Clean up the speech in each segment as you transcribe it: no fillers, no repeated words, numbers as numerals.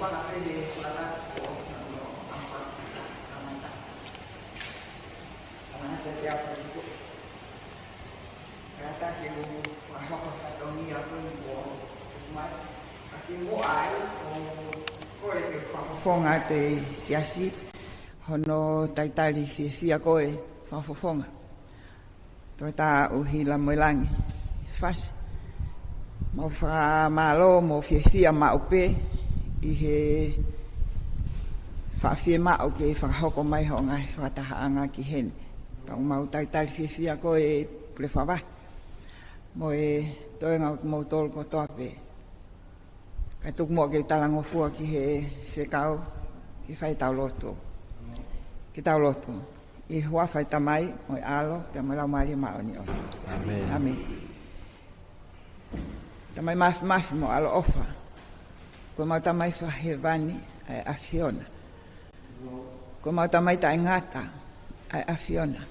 Fonga te siasi hono taitali fia koe whafofonga. Toi tā uhi la moilangi fas. Mau wha malo mo fia maupe i he whawhia mau ke whahoko mai ho ngai whataha anga ki hen. Pau mau taitali fia koe pule whawa. Mo e toi ngau mau tol ko toape. Kai tuk mo ke talango fua ki he whekau ki whai tau loto. Ki tau loto. I hua whai tamai mo i alo pia mo lau maari maoni o. Amen. Amen. Tamai mafi mo alo ofa. Ko mau tamai whahewani ai afiona. Ko mau tamai ta ingata ai afiona.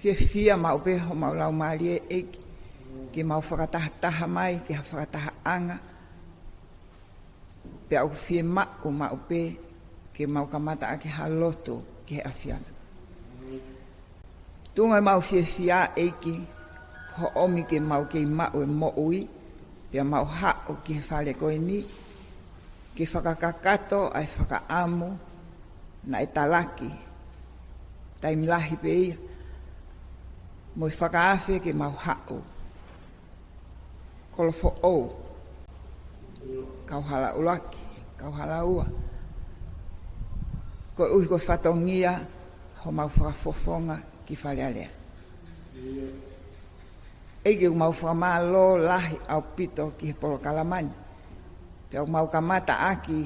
Fia mau peho mau lau maari e eki. Ki mau whakataha mai, ki whakataha anga. Pea au fie ma'u mau pe, ki mau kamata ake haloto ki he afiana. Tungai mau fia eiki, ho omi ki mau ki ma'u e mo'ui, pea mau ha'u ki he whale koe ni, ki whakakakato ai whakaamu, na e talaki, taimilahi pe ia. Mo i whakaafe ki mau ha'u. Kolofo o kau hala ulaki, kau hala ua. Ko uhi ko whatongia ho mau whakafofonga ki whalealea. Ege u mau whamalo lahi au pito ki he polo kalamani. Pea u mau kamata aki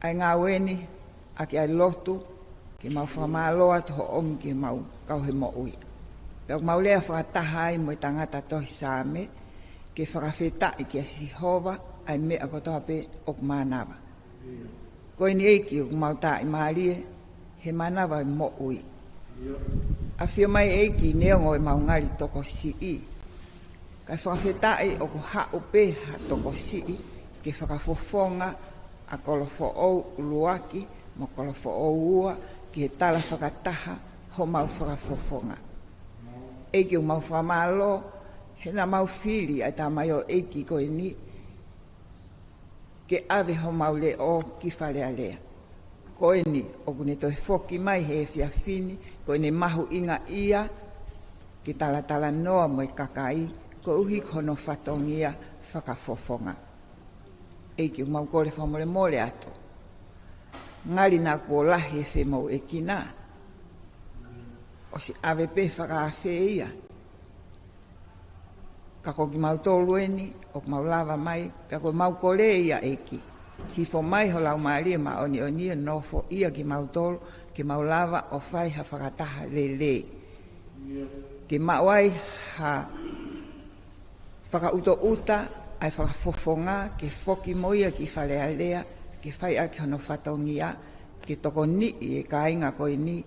ai ngā weni, aki ai lotu, ki mau whamalo atu ho omi ki mau kau he mo ui. Pea mau lea whakataha ai mo i tangata tohi sāme, ke whakawhetai ki a Sihova, ai mea kotoa pe o kumanawa. Ko ini eiki o mau tai maarie, he manawa i mo ui. A whio mai eiki neongo i mau ngari toko sii. Kai whakawhetai o ku hao pe ha toko sii, ke whakafofonga a kolofo ou uluaki, mo kolofo ou ua, ki he tala whakataha ho mau whakafofonga. Eiki o mau whamalo, he na mau whiri ai tā mai o eiki koe ni, ke ave ho mau le o ki whalea lea. Koe ni, o kune toi whoki mai he fia whini, koe ni mahu inga ia, ki talatala noa mo i kakai, ko uhi kono whatongia whakafofonga. Eiki o mau kore whamole mole ato. Ngari nā kua lahi e whe mau e kina. O si ave pe whakawhe ia. Kako ki mau tolu eni, o mau lava mai, kako mau kore ia eki. Hifo mai ho lau maari ma oni onia nofo ia ki mau tolu, ki mau lava o whai ha whakataha le. Ki mawai ha whakauto uta, ai whakafofonga, ki whoki moia ki whalea lea, ki whai aki hono whatongia, ki toko ni e kāinga koe ni,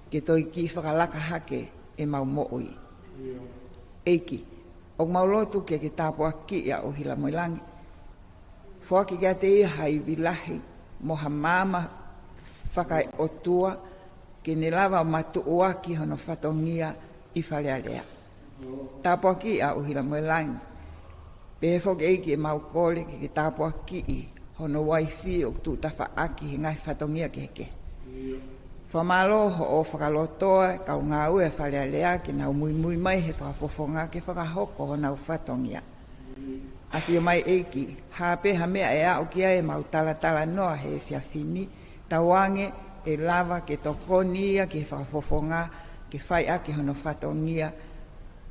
ke toi ki whakalaka hake e mau mo'oi. Eiki, o mau lotu ke tāpua ki a o hila moilangi. Whaki kia te iha i vilahi, moha mama whakai o tua, ke ne lava o matu oaki hono whatongia i whalea lea. Tāpua ki a o hila moilangi. Pehefok eiki e mau kore ke tāpua ki i, hono waifi o tu tawha aki he ngai whatongia ke heke. Whamalo ho o whakalotoa, kau ngā ue whalea lea ki nau mui mai he whakafofonga ke whakahoko ho nau whatongia. A whio mai eiki, hāpeha mea e au kia e mau talatala noa he whiawhini, tawange e lava ke tokonia ki he whakafofonga, ke whai aki hono whatongia,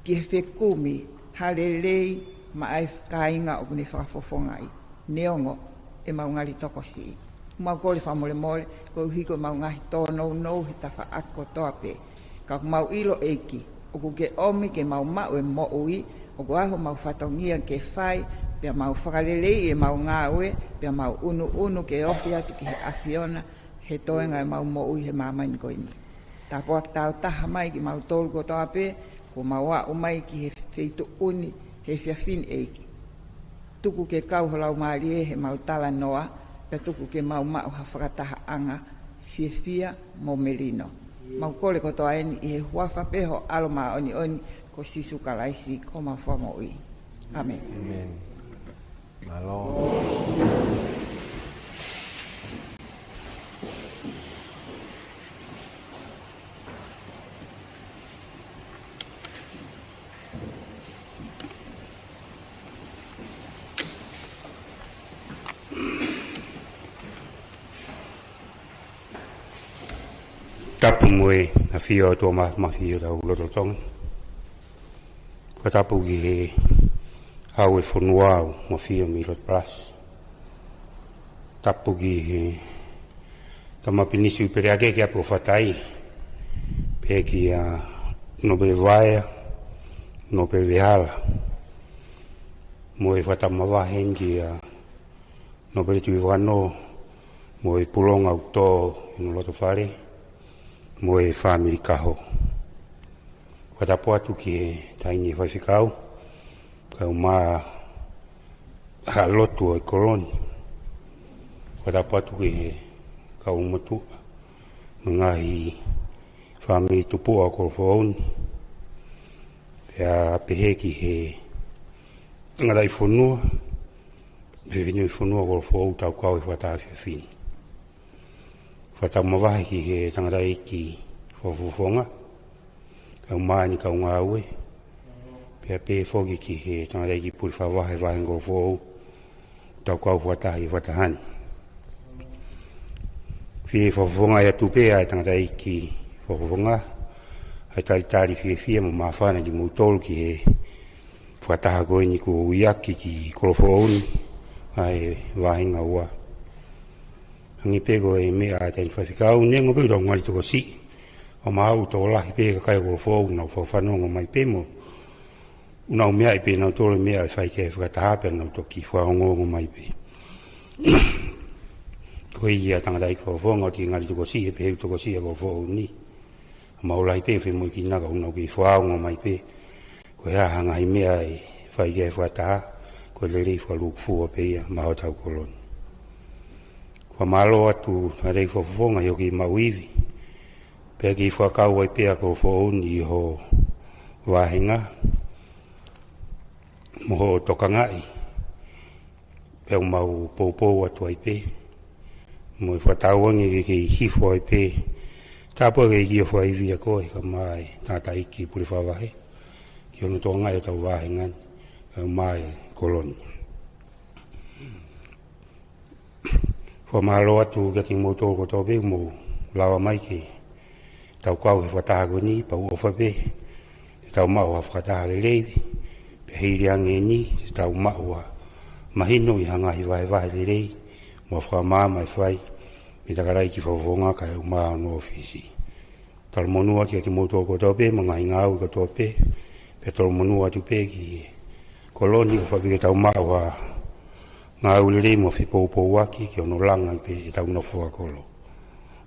ki he whekumi, halelei, ma ai kāinga o kuni whakafofonga i. Neongo e mau ngari tokosi. Mau kore whamole mole, ko hiko mau ngahi tōnou he tawha ako toape. Ka mau ilo eiki, o ku ke omi ke mau mau e mo ui, o ku aho mau whatongia ke whai, pia mau whakalelei e mau ngāue, pia mau unu ke ofi atu ki he afiona, he toenga e mau mo ui he māmaini koini. Tā poak tāu taha mai ki mau tōlu ko toape, ko mau a umai ki he wheitu uni, he whiawhini eiki. tuku ke kau holau maari he mau tala noa, pe tuku ke mau hawhakataha anga, fia mo melino. Mau kole koto aeni i he huafa peho alo maa oni ko sisu kalaisi ko ma whamo ui. Amen. Amen. Malo. Tapu moe na fio to ma fio da lo tong. Ka tapu ki he hau e whanua ma fio mi lot plus. Tapu ki he tama pinisi upere ake ki apu whatai. Pe ki no pere vaea, no pere vihala. Moe whatama wahen ki no pere tui wano, moe pulonga uto ino loto whare. Moe family kaho. Watapo atu ki e taini whaiwhikau, kau maa halotu o koloni. Watapo atu ki e kau matu, mengahi family tupua ko whaoni. Pea pehe ki he ngarai whanua, vivinu i whanua ko whau tau kau i whatawhia whini. Whatamawahi ki he tangarai ki whawhuwhonga. Kau maani kau ngā ue. Pea pē whoki ki he tangarai ki puri whawahi wahengo whau. Tau kau whatahi whatahani. Whie whawhuwhonga ia tupea e tangarai ki whawhuwhonga. Hai taritari whie mo mawhana di mautolu ki he whataha koe ni ko uiaki ki korowhaoni. Hai wahenga ua. Ngi pego e mea a tēn whawhikau, nengo pēu tau ngari toko si. O maau tō lahi pēka kai ko whau, nau whawhanonga mai pēmo. Unau mea i pē nau tōle mea i whaike e whakatahape nau toki whaongongo mai pē. Ko i a tangatai ko whonga o ti ngari toko si, e pēu toko si a ko whau ni. Maulahi pē whi mui ki naga unau ki whaongo mai pē. Ko hea hanga i mea i whaike e whakataha, ko le rei whalukfua pē ia maho tau koloni. Wa malo atu na rei whawhonga i oki mauiwi. Pea ki whakau ai pea ko whaoni i ho wahenga. Moho tokangai. Pea mau poupou atu ai pe. Mo i whatauangi ki hifo ai pe. Tāpua kei ki o whaiwi a koe ka mai tāta iki puri whawahe. Ki ono tokangai o tau wahengan. Ka mai koloni. Ko malo atu gati motor ko tobe mo lawa mai ki tau kau he whataha ko ni pa ua whape tau mau ha whataha le leibi pe heiri ange ni tau mau mahino i hanga hi vai le rei mo whamaa mai whai me takarai ki whawonga ka heu maa no ofisi tal monua ki ati motor ko tobe mga hingau ko tobe pe tal monua tu pe ki koloni ko whape tau mau ngā ulere mo whipoupo waki ki ono langa pe e tau nofua kolo.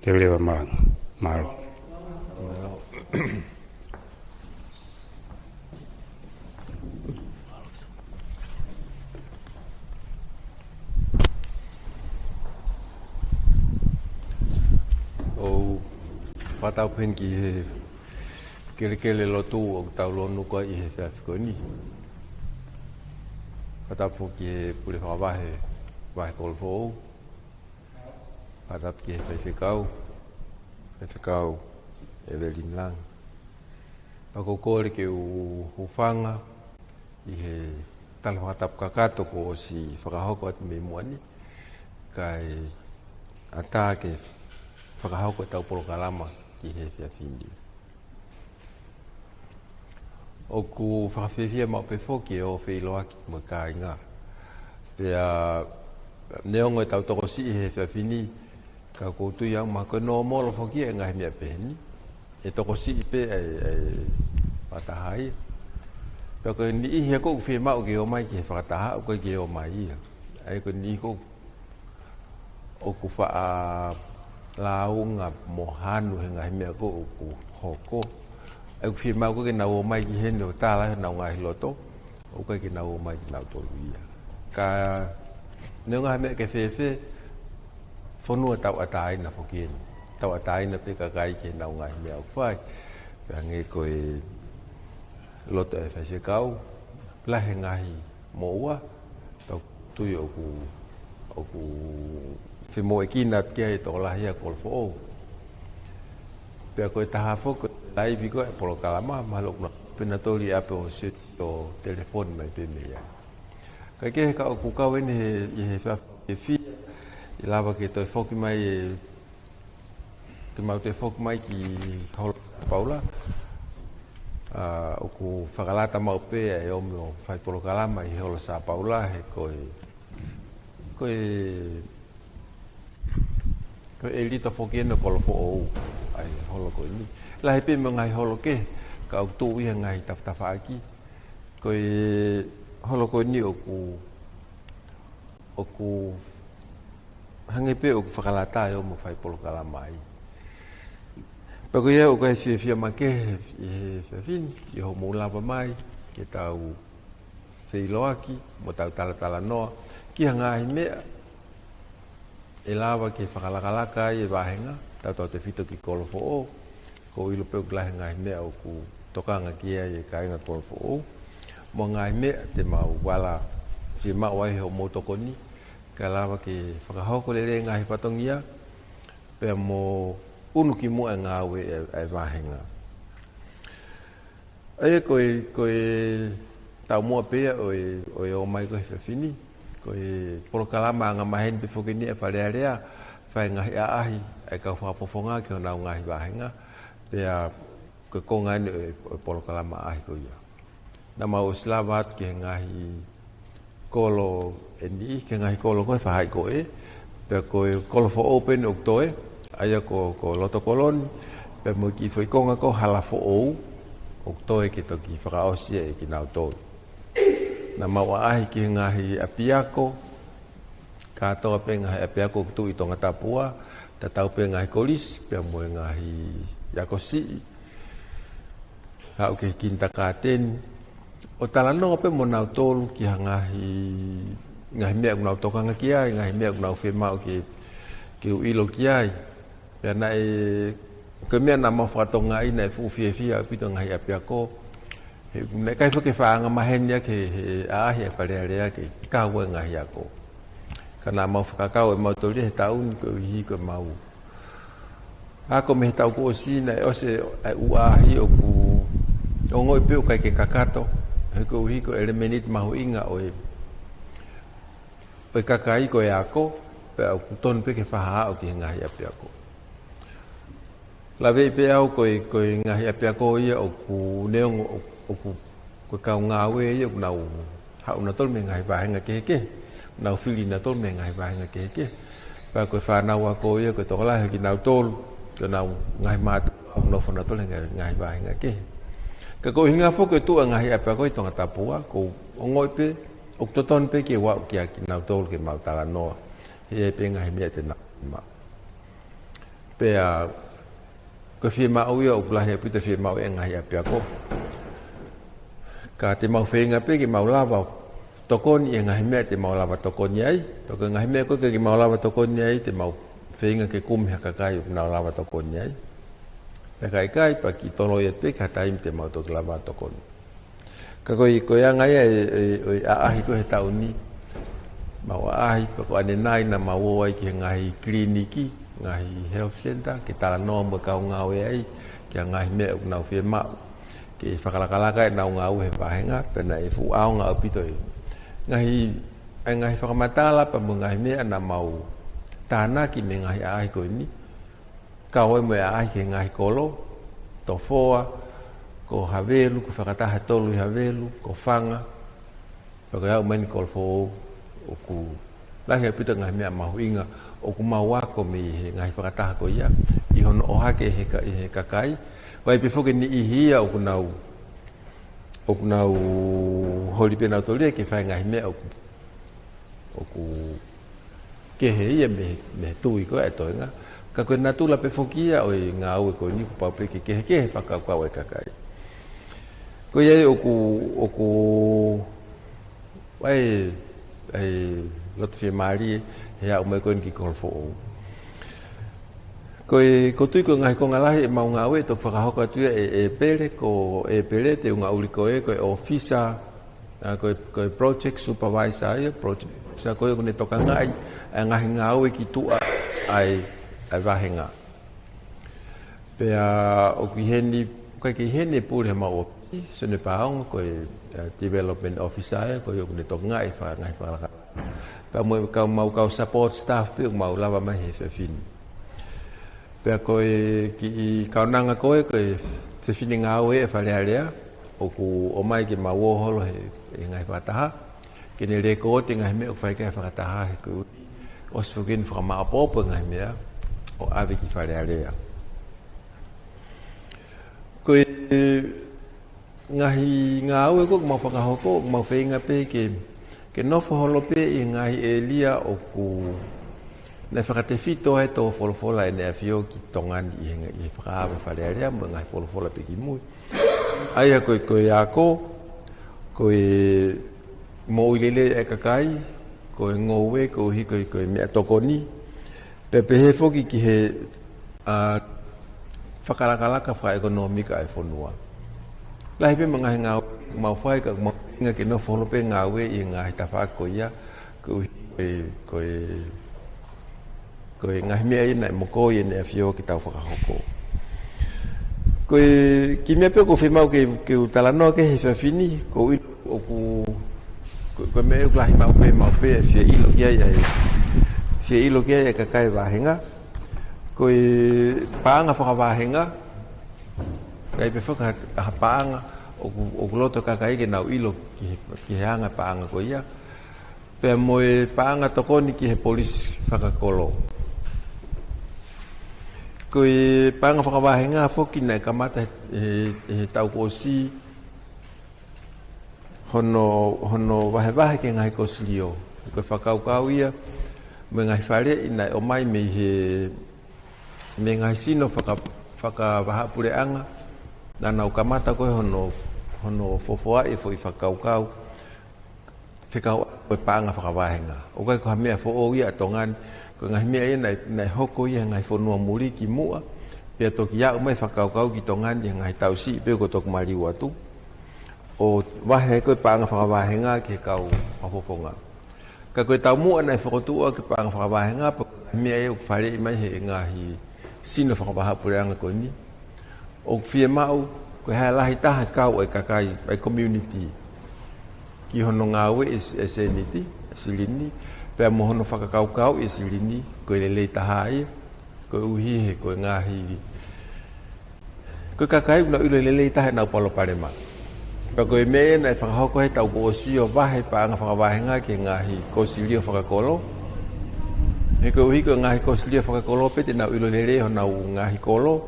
Te lewa maranga. Maro. O whatau pen ki he kele lotu o tau lonu ko i he whiawhikoni. Whatapu ki he puri whawahe wahe kolfou. Whatapu ki he whaiwhikau e welin lang. Ako kore ke uwhanga i he tala whatapu kakato ko o si whakahoko atu me muani. Kai ata ke whakahoko tau porokalama ki he whiawhindi. O ku whakawhiwhia mau pe whoki o whiloa ki mo ka inga. Pea neongo e tau toko si he whiawhini ka koutu yang mako no molo whoki e ngai mea peheni. E toko si pe e patahai. Pea ko ni ihi ko uwhi mau ki o mai ki he whakataha o ko ki o mai ia. Ai ko ni ko o ku wha launga mohanu he ngai mea ko o ku hoko. Aku firma aku ke nau mai ki hene o tala nau ngai loto o ka ki nau mai ki nau to ia ka nenga me ke fefe fonua tau atai na fokin tau atai na pe ka kai ke nau ngai me au fai pa nge koe loto e fese kau la he ngai mo wa tau tu yo ku fi mo ekina ke to la hia kol fo pe koe taha fo lai vi ko polo kalama malok na penatori ape o se to telefon mai pe me ya ka ke ka ku ka wen he fa fi lava ke to foki mai te mau te foki mai ki hol paula o ku whakalata mau pe e o meo whai polo kalama i hola sa paula he koe e lita foki ena kolo fo ou ai holo koe ni la he pe me ngai holo ke ka au tu ia ngai taftafa aki koe holo koe ni o ku hange pe o whakalata e o mo whai polo kalama ai Pako ia o kai fia make i fin i ho mo lava mai ke tau feiloaki mo tau tala noa ki hanga i mea e lava ke whakalakalaka i e wahenga tau te fito ki kolofo o ko ilo pe o klahenga i mea o ku tokanga ki ai e kainga kolofo o mo ngai mea te mau wala si mau ai ho mo tokoni ka lava ke whakahoko le ngai patongia pe mo unu ki mua ngā we e wahenga. Aia koe tau mua pea o mai koe whawhini, koe porokalama ngā mahen pe whokini e wharearea, whai ngahi a ahi, e kau whapofonga ki o nau ngahi wahenga, pea koe kongani o porokalama ahi koe ia. Nā mau slava atu ki ngahi kolo e ni, ki ngahi kolo koe whahai koe, pea koe kolo for open o toe, aia ko loto kolon pe mo ki foi konga ko hala fo o toe ki to ki whakaosia e ki nau toi na maua ahi ki ngahi apiako ka toa pe ngahi apiako tu i tonga tapua ta tau pe ngahi kolis pe mo ngahi yakosi hau ke kinta katen o talano pe mo nau tolu ki ngahi mea nau tokanga ki ai ngahi mea nau whemau ki uilo ki ai ya na ke mea na mawhatonga i na e fuwhiawhia pito ngai apiako ne kai whake whaanga mahenia ke aahi e wharearea ke kaua ngai ako kana mawhakakau e mautori he taun ko hi ko mau ako me he tau ko sina e ose e uahi o ku o ngoi peo kai ke kakato he ko hi ko elemenit mahu inga o kakai ko e ako pe au ton pe ke whaha o ki ngai apiako la ve pe au ko ngahi apia ko ia o ku neong o ku ka ngawe ia ku nau ha una tol me ngai ba nga ke nau fili na tol me ngai ba nga ke pa ko fa na wa ko ia ko to la ki nau tol ko nau ngai ma no fo na tol ngai ba nga ke ka ko hinga fo ko tu ngai apia ko to ngata pua ko ngoi pe o to ton pe ke wa ki nau tol ke ma tala no e pe ngai me te na ma pe a ko fie mau ia o kulahi a pita fie mau e ngahi a piako. Ka te mau whenga pe ki mau lava tokoni e ngahi mea te mau lava tokoni ai. Toko ngahi mea koe ki mau lava tokoni ai te mau whenga ke kume haka kai o mau lava tokoni ai. Pe kai pa ki tono ia pe ka taim te mau toki lava tokoni. Ka koe a ngai a ahi koe he tauni. Mau a ahi pa ko ane nai na mau ai ki ngahi kliniki. Ngahi health center ki tala no mo ka ngau ai ki ngahi me o nau fie mau ki whakalakalaka e nau ngau he wahenga pena e fu au ngau pito ngahi whakamatala pa mo ngahi me ana mau tāna ki me ngahi ai ko ni ka hoi mo ai ki ngahi kolo to foa ko havelu ko whakataha tolu i havelu ko whanga whakaiau mani kolo fo o ku lahi pito ngahi me mahu inga o ku mau ako me he ngai whakataha ko ia i hono o hake he kakai wai pe whoke ni i hia o ku nau hori pe nau tolia ke whai ngai mea o ku ke he ia me tui ko e toinga ka koe nā tula pe whokia o i ngā ue ko ni ku pau pe ke he whakakau e kakai ko iai o ku wai lot fie mali he au mai kon ki kol fo ko tui ko ngai ko ngalahi mau ngawe to whakahoka tu pere ko pere te unga uli ko officer ko project supervisor project sa ko ne toka ngai ngahi ngawe ki tu ai vahenga pe o ki heni pure mau so ne paong ko development officer ko ne toka ngai ngai pa mau ka support staff pe mau lava mai he fin pe ko ki kaunanga ko se fininga we fa le o mai ki ma wo holo he ngai pataha ki ne le ko te ngai me o fa ka fa taha ko os fugin fra ma po ngai me o ave ki fa le ko ngai ngawe ko ma fa ka hoko ma fe nga pe ke no fo holo pe ngai elia o ku na whakate fito e tō wholofola e nea whio ki tongan i henga i whakaawe wharearea mo ngai wholofola pe ki mui. Aia koe ako, koe mo ilele e kakai, koe ngowe, koe hi koe mea tokoni, pepe he whoki ki he whakarakalaka whaekonomika e whonua. Lahi pe mga he ngā mau whae ka mau inga ke no wholope ngāwe i ngā hita whako ia, koe ngahi mea ina moko i nea whio ki tau whakahoko. Koe ki mea peo ko whemau ke utalanoa ke he whawhini, ko mea uklahi mau pe e whia ilo kia e kakai wahenga. Koe paanga whakawahenga, kai pe whaka paanga o kuloto kakai ke nau ilo ki he anga paanga ko ia. Pea moe paanga tokoni ki he polis whakakolo. Koe panga whakawahenga whoki nei kamata he tau kosi hono wahe ke ngai koslio. Koe whakaukau ia me ngai whare ina o mai me ngai sino whakawahapure anga na nau kamata koe hono fofoa e fo i whakaukau whikau koe panga whakawahenga. O kai ko hamea fo o ia tongan ko ngai mea ia nai hoko ia ngai whanua muri ki mua pia toki iau mai whakaukau ki tongan ia ngai tau si peo ko toku mariu atu o wahe koe paanga whakawahenga ki he kau hafofonga ka koe tau mua nai whakotua ki paanga whakawahenga pa mea ia whare i mai he ngahi sino whakawahapure anga koe ni o whia mau koe hae lahi taha kau ai kakai ai community ki hono ngawe e seniti silini pea mohono whakakaukau e sirini, koe lelei tahai, koe uhihe, koe ngahi. Koe kakai una ilo lelei tahai nau palo parema. Pea koe mea nai whakahoko he tau ko osio wahe paanga whakawahenga ke ngahi kosilio whakakolo. He koe uhi koe ngahi kosilio whakakolo pete nau ilo lelei ho nau ngahi kolo,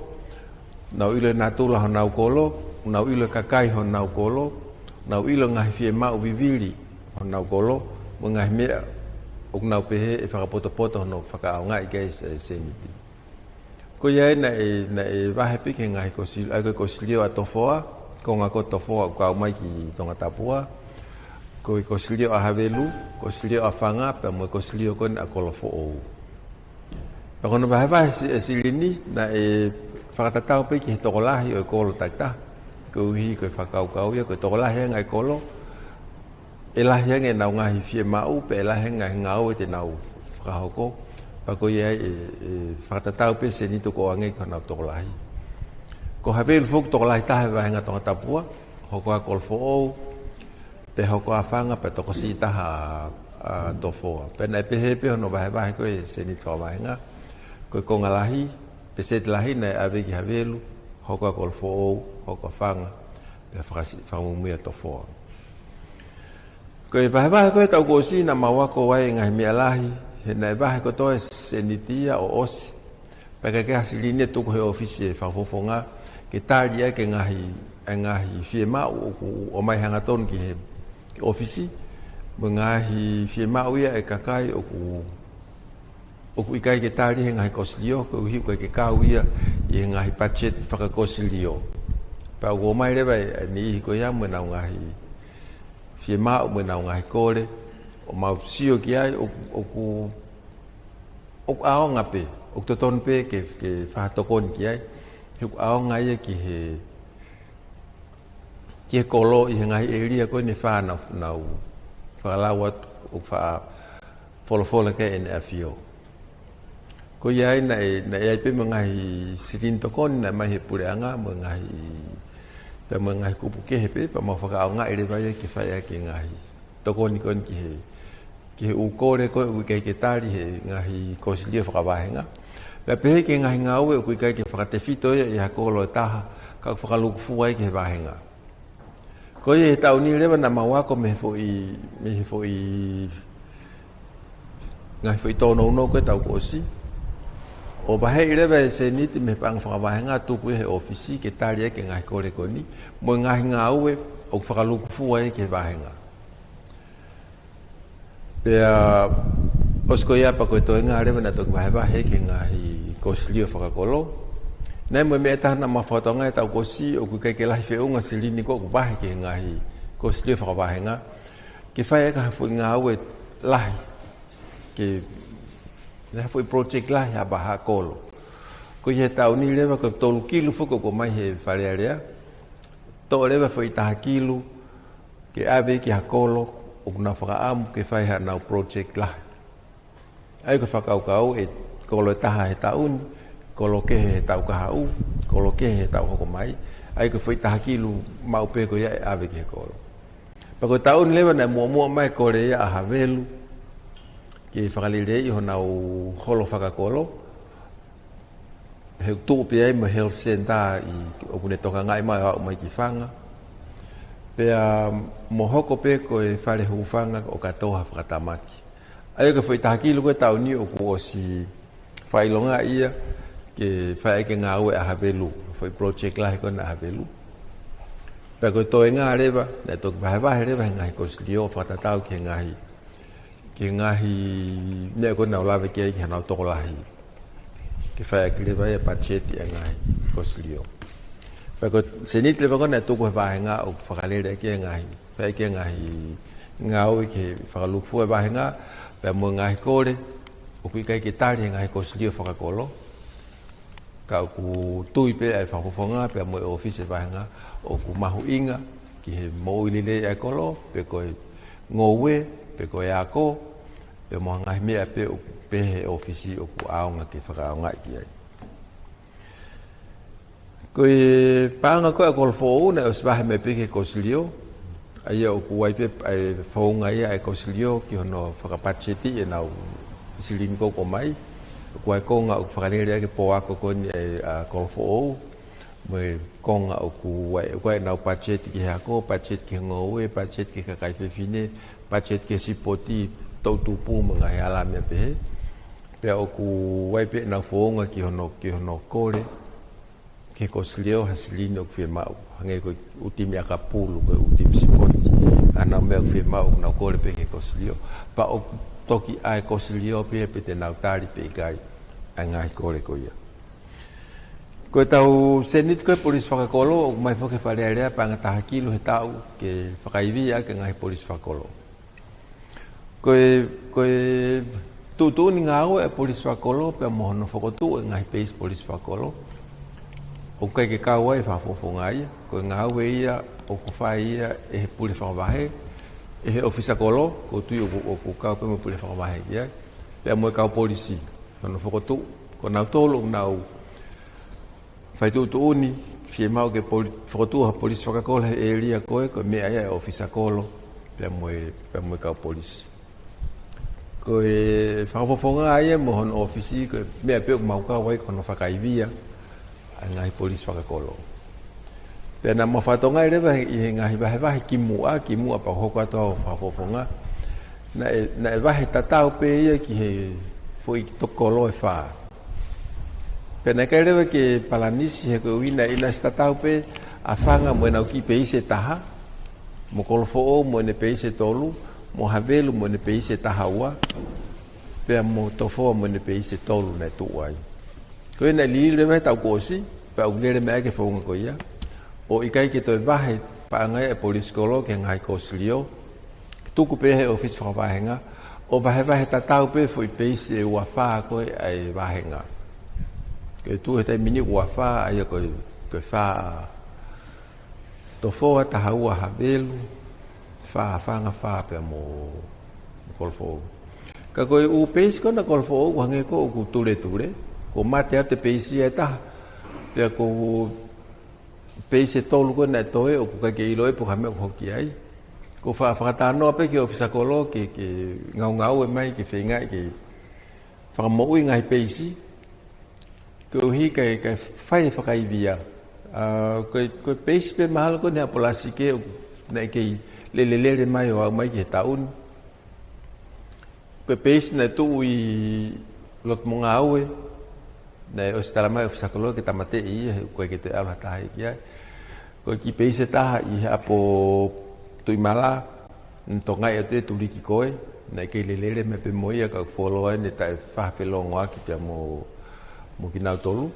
nau ilo natula ho nau kolo, nau ilo kakai ho nau kolo, nau ilo ngahi fie mau vivili ho nau kolo, mo ngahi mea o nau pehe e whakapoto no whakaau ngai kei seniti. Ko iai na e wahe pike ngai ko silio a tofoa, ko ngā ko tofoa o kau mai ki tonga tapua, ko silio a havelu, ko silio a whanga, pa mo ko silio kon a kolofo ou. Pa kono wahe e silini na e whakatatau pike he tokolahi o e kolo takta, ko uhi ko e whakaukau ia, ko e tokolahi ngai kolo, e lahi ngai nau ngahi fie mau, pe e lahi ngai ngau e te nau whakahoko, pa ko iai e whakatatau pe se nito ko angai ko nau tokolahi. Ko hawelu fuk tokolahi tahe wahenga tonga tapua, hoko a kolfo ou, pe hoko a whanga pe toko si taha tofoa. Pe nai pehepe hono wahe ko e se nito wahenga, ko e konga lahi, pe se te lahi nai aweki hawelu, hoko a kolfo ou, hoko a whanga, pe whamumia tofoa. Koe wahe koe tau kosi na mawako wai ngahi mea lahi, he nai wahe ko toe senitia o osi. Paka ke hasiline tuku he ofisi e whafofonga, ke tari e ke ngahi fie mau o mai hanga ton ki he ofisi, mo ngahi fie mau ia e kakai o ku ikai ke tari he ngahi kosilio, ko uhi koe ke kau ia i ngahi budget whakakosilio. Pa o mai rewa ni ihi ko ia mo nau ngahi fie mau mo nau ngahi kore o mau sio ki ai o ao ngape o to ton pe ke fa to kon ki ai o ao ngai ki he ki kolo I ngai elia ko ni fa na fa la wat o fa folo ke en afio ko ia na ia pe mangai sirin to kon na mai pure anga mangai pe mangai ku ke pe pa ma fa anga ere vai ki fa ia ki ngai to kon ki u kore ko u ke tari he ngai ko silia fa va henga la pe ke ngai ngau ku ke fa te fito ia ko lo ta ka fa lu fu ai ke va henga ko ia tau ni le na mawa ko me fo I ngai foi tono no ko tau ko si o bahe ile be se ni me pang fa ba nga tu ku he ofisi ke tali ke ngai ko re ko ni mo ngai nga we o fa lu fu ai ke ba nga pe osko ya pa ko to nga re na to ba he ke ngai ko slio fa ko lo na mo me ta na ma foto nga tau ko si o ku ke lai fe unga silini ko ba he ke ngai ko slio fa ba nga ke fa ka fu nga we lai ke na foi project lah ya baha kolo ko ye tau ni leva ko tolu kilo foko ko mai he fale area to leva foi ta kilo ke ave ki hakolo o na fa am ke fai ha na project lah ai ko fa kau e kolo ta he taun kolo ke he tau ka hau kolo ke he tau ko mai ai ko foi ta kilo mau pe ko ya ave ki kolo pa ko taun leva na mo mai ko re ya havelu ke whakalere I hona o holo whakakolo. He tūpi ai ma health center I o kune toka ngai mai au mai ki whanga. Pea mohoko pe ko e whare hu whanga o katoha whakatamaki. Ai ka whaitahaki luko tau ni o ku o si whailonga ia ke whae ke ngā ue a Havelu. Whai project lahi ko na Havelu. Pea ko toi ngā rewa, na toki wahe rewa he ngahi ko slio whakatatau ke ngahi. Ke ngahi ne ko na lawe ke ki na to lahi ke fa ke le vai pacheti ngahi ko slio pa ko senit le ko na to ko va nga o fa le ke ngahi fa ke ngahi ngau ke fa lu fu va nga pa mo ngahi ko le o ku ke tari ngahi ko slio fa ko lo ka ku tui pe ai fa ko nga pa mo office va nga o ku mahu inga ki he mo ile le ko lo pe ko ngowe pe ko ya ko pe mo ngai me pe ofisi o ku aunga ke whakaunga ki ai. Ko e panga ko ko fo na os va me pe ke koslio ai o ku ai pe ai fonga ia ai koslio ki no whakapacheti e na silin ko mai ko ai ko nga o whakanere ke po ako ko ni ko fo me ko nga o ku ai na pacheti ki ha ko pacheti ki ngowe pacheti ki kai fe fine pacheti ki sipoti tau tupu mga ala me pe pe o ku wai pe na fonga ki hono kore ke ko slio haslino ke mau hange ko utimi akapulu ko utimi sipoti ana me ke mau na kore pe ke ko slio pa o toki ai ko slio pe te na tari pe gai angai kore ko ia ko tau senit ko polis fakakolo mai foke fale area pa ngata hakilo he tau ke fakaivi ya ke ngai polis fakolo Koe tutu ni ngau e polis fakolo pe mohono fokotu ngai peis polis fakolo. O kai ke kawa e fafofonga ia, ko ngau e ia o ku fai ia e polis fakawahe e ofisa kolo ko tu o ku kau pe mo polis fakawahe ia. Pe mo kau polisi, no fokotu ko na tolo nau fai tutu uni fie mau ke fokotu ha polis fakolo e lia ko me ia ofisa kolo pe mo kau polisi. Ko e whakafofonga aia mo hon ofisi ko mea peo mauka wai kono whakaivia ngai polis whakakolo. Pena mo whatonga i rewa i ngahi wahe ki mua pa hoko ato whakafofonga na e wahe tatau pe ia ki he fui tokolo e wha. Pena kai rewa ke palanisi he ko uina ina tatau pe a whanga mo enau ki pe ise taha mo kolofo o mo ene pe ise tolu mo Havelu mo ne peise tahaua pe mo tofo mo ne peise tolu na tuai ko na lile me ta kosi pa ungere me ke fonga ko ia o ikai ke to bahe pa ngai e polis kolo ke ngai koslio tuku pe he office whakawahenga, o wahe tatau pe fo i peisi e ua wha koe ai wahenga. Ke tu he tai mini ua wha ai koe wha to foa taha ua havelu, whanga wha pe mo kolfo. Ka koe u peisi kona kolfo o hange ko ku ture, ko mate a te peisi e taha, pe ko peisi tolu ko na toe o ku kake ilo e po hame o hoki ai. Ko whakatanoa pe ki o pisakolo ke ngau e mai ke whengai ke whakamoui ngai peisi. Ko uhi kai whai whakaivia. Ko peisi pe mahalo ko nea polasi ke na ke lelelere mai o au mai ke taun. Ko peisi na tu i lot monga au e. Na o sitala mai o pisakolo ke tamate i koe ke te ala taha i kia. Ko ki peisi taha i apo tui mala, ntongai o te turiki koe, na kei lelere me pe moia ka wholoa ne tae whahawhelongo aki pia mo ki nau tolu.